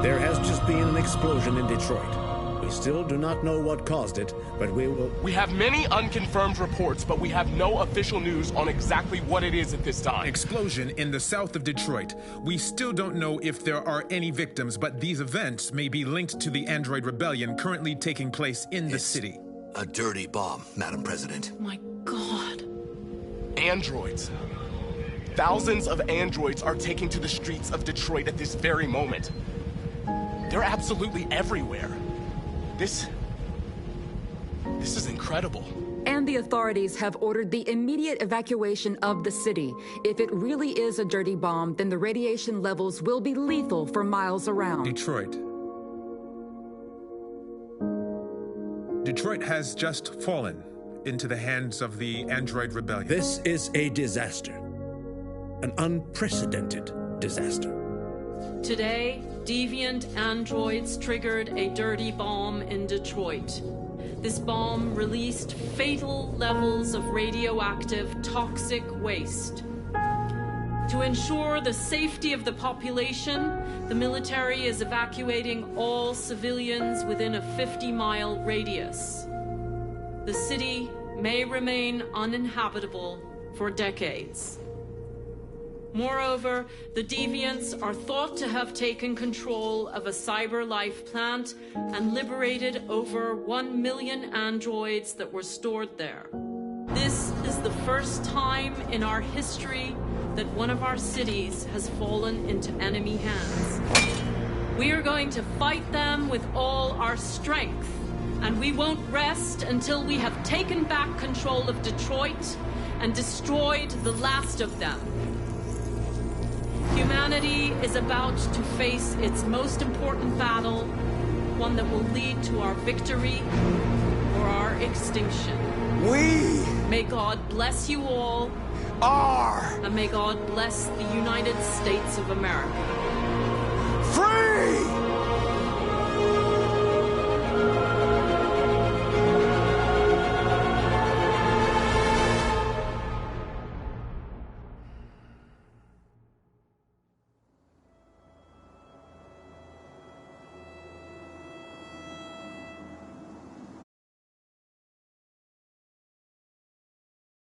There has just been an explosion in Detroit. We still do not know what caused it, but we will... We have many unconfirmed reports, but we have no official news on exactly what it is at this time. Explosion in the south of Detroit. We still don't know if there are any victims, but these events may be linked to the Android rebellion currently taking place in the city. A dirty bomb, Madam President. My God. Androids. Thousands of androids are taking to the streets of Detroit at this very moment. They're absolutely everywhere. This is incredible. And the authorities have ordered the immediate evacuation of the city. If it really is a dirty bomb, then the radiation levels will be lethal for miles around. Detroit has just fallen into the hands of the Android rebellion. This is a disaster. An unprecedented disaster. Today, deviant androids triggered a dirty bomb in Detroit. This bomb released fatal levels of radioactive toxic waste. To ensure the safety of the population, the military is evacuating all civilians within a 50-mile radius. The city may remain uninhabitable for decades. Moreover, the Deviants are thought to have taken control of a CyberLife plant and liberated over 1 million androids that were stored there. This is the first time in our history that one of our cities has fallen into enemy hands. We are going to fight them with all our strength, and we won't rest until we have taken back control of Detroit and destroyed the last of them. Humanity is about to face its most important battle, one that will lead to our victory or our extinction. May God bless you all. And may God bless the United States of America. Free!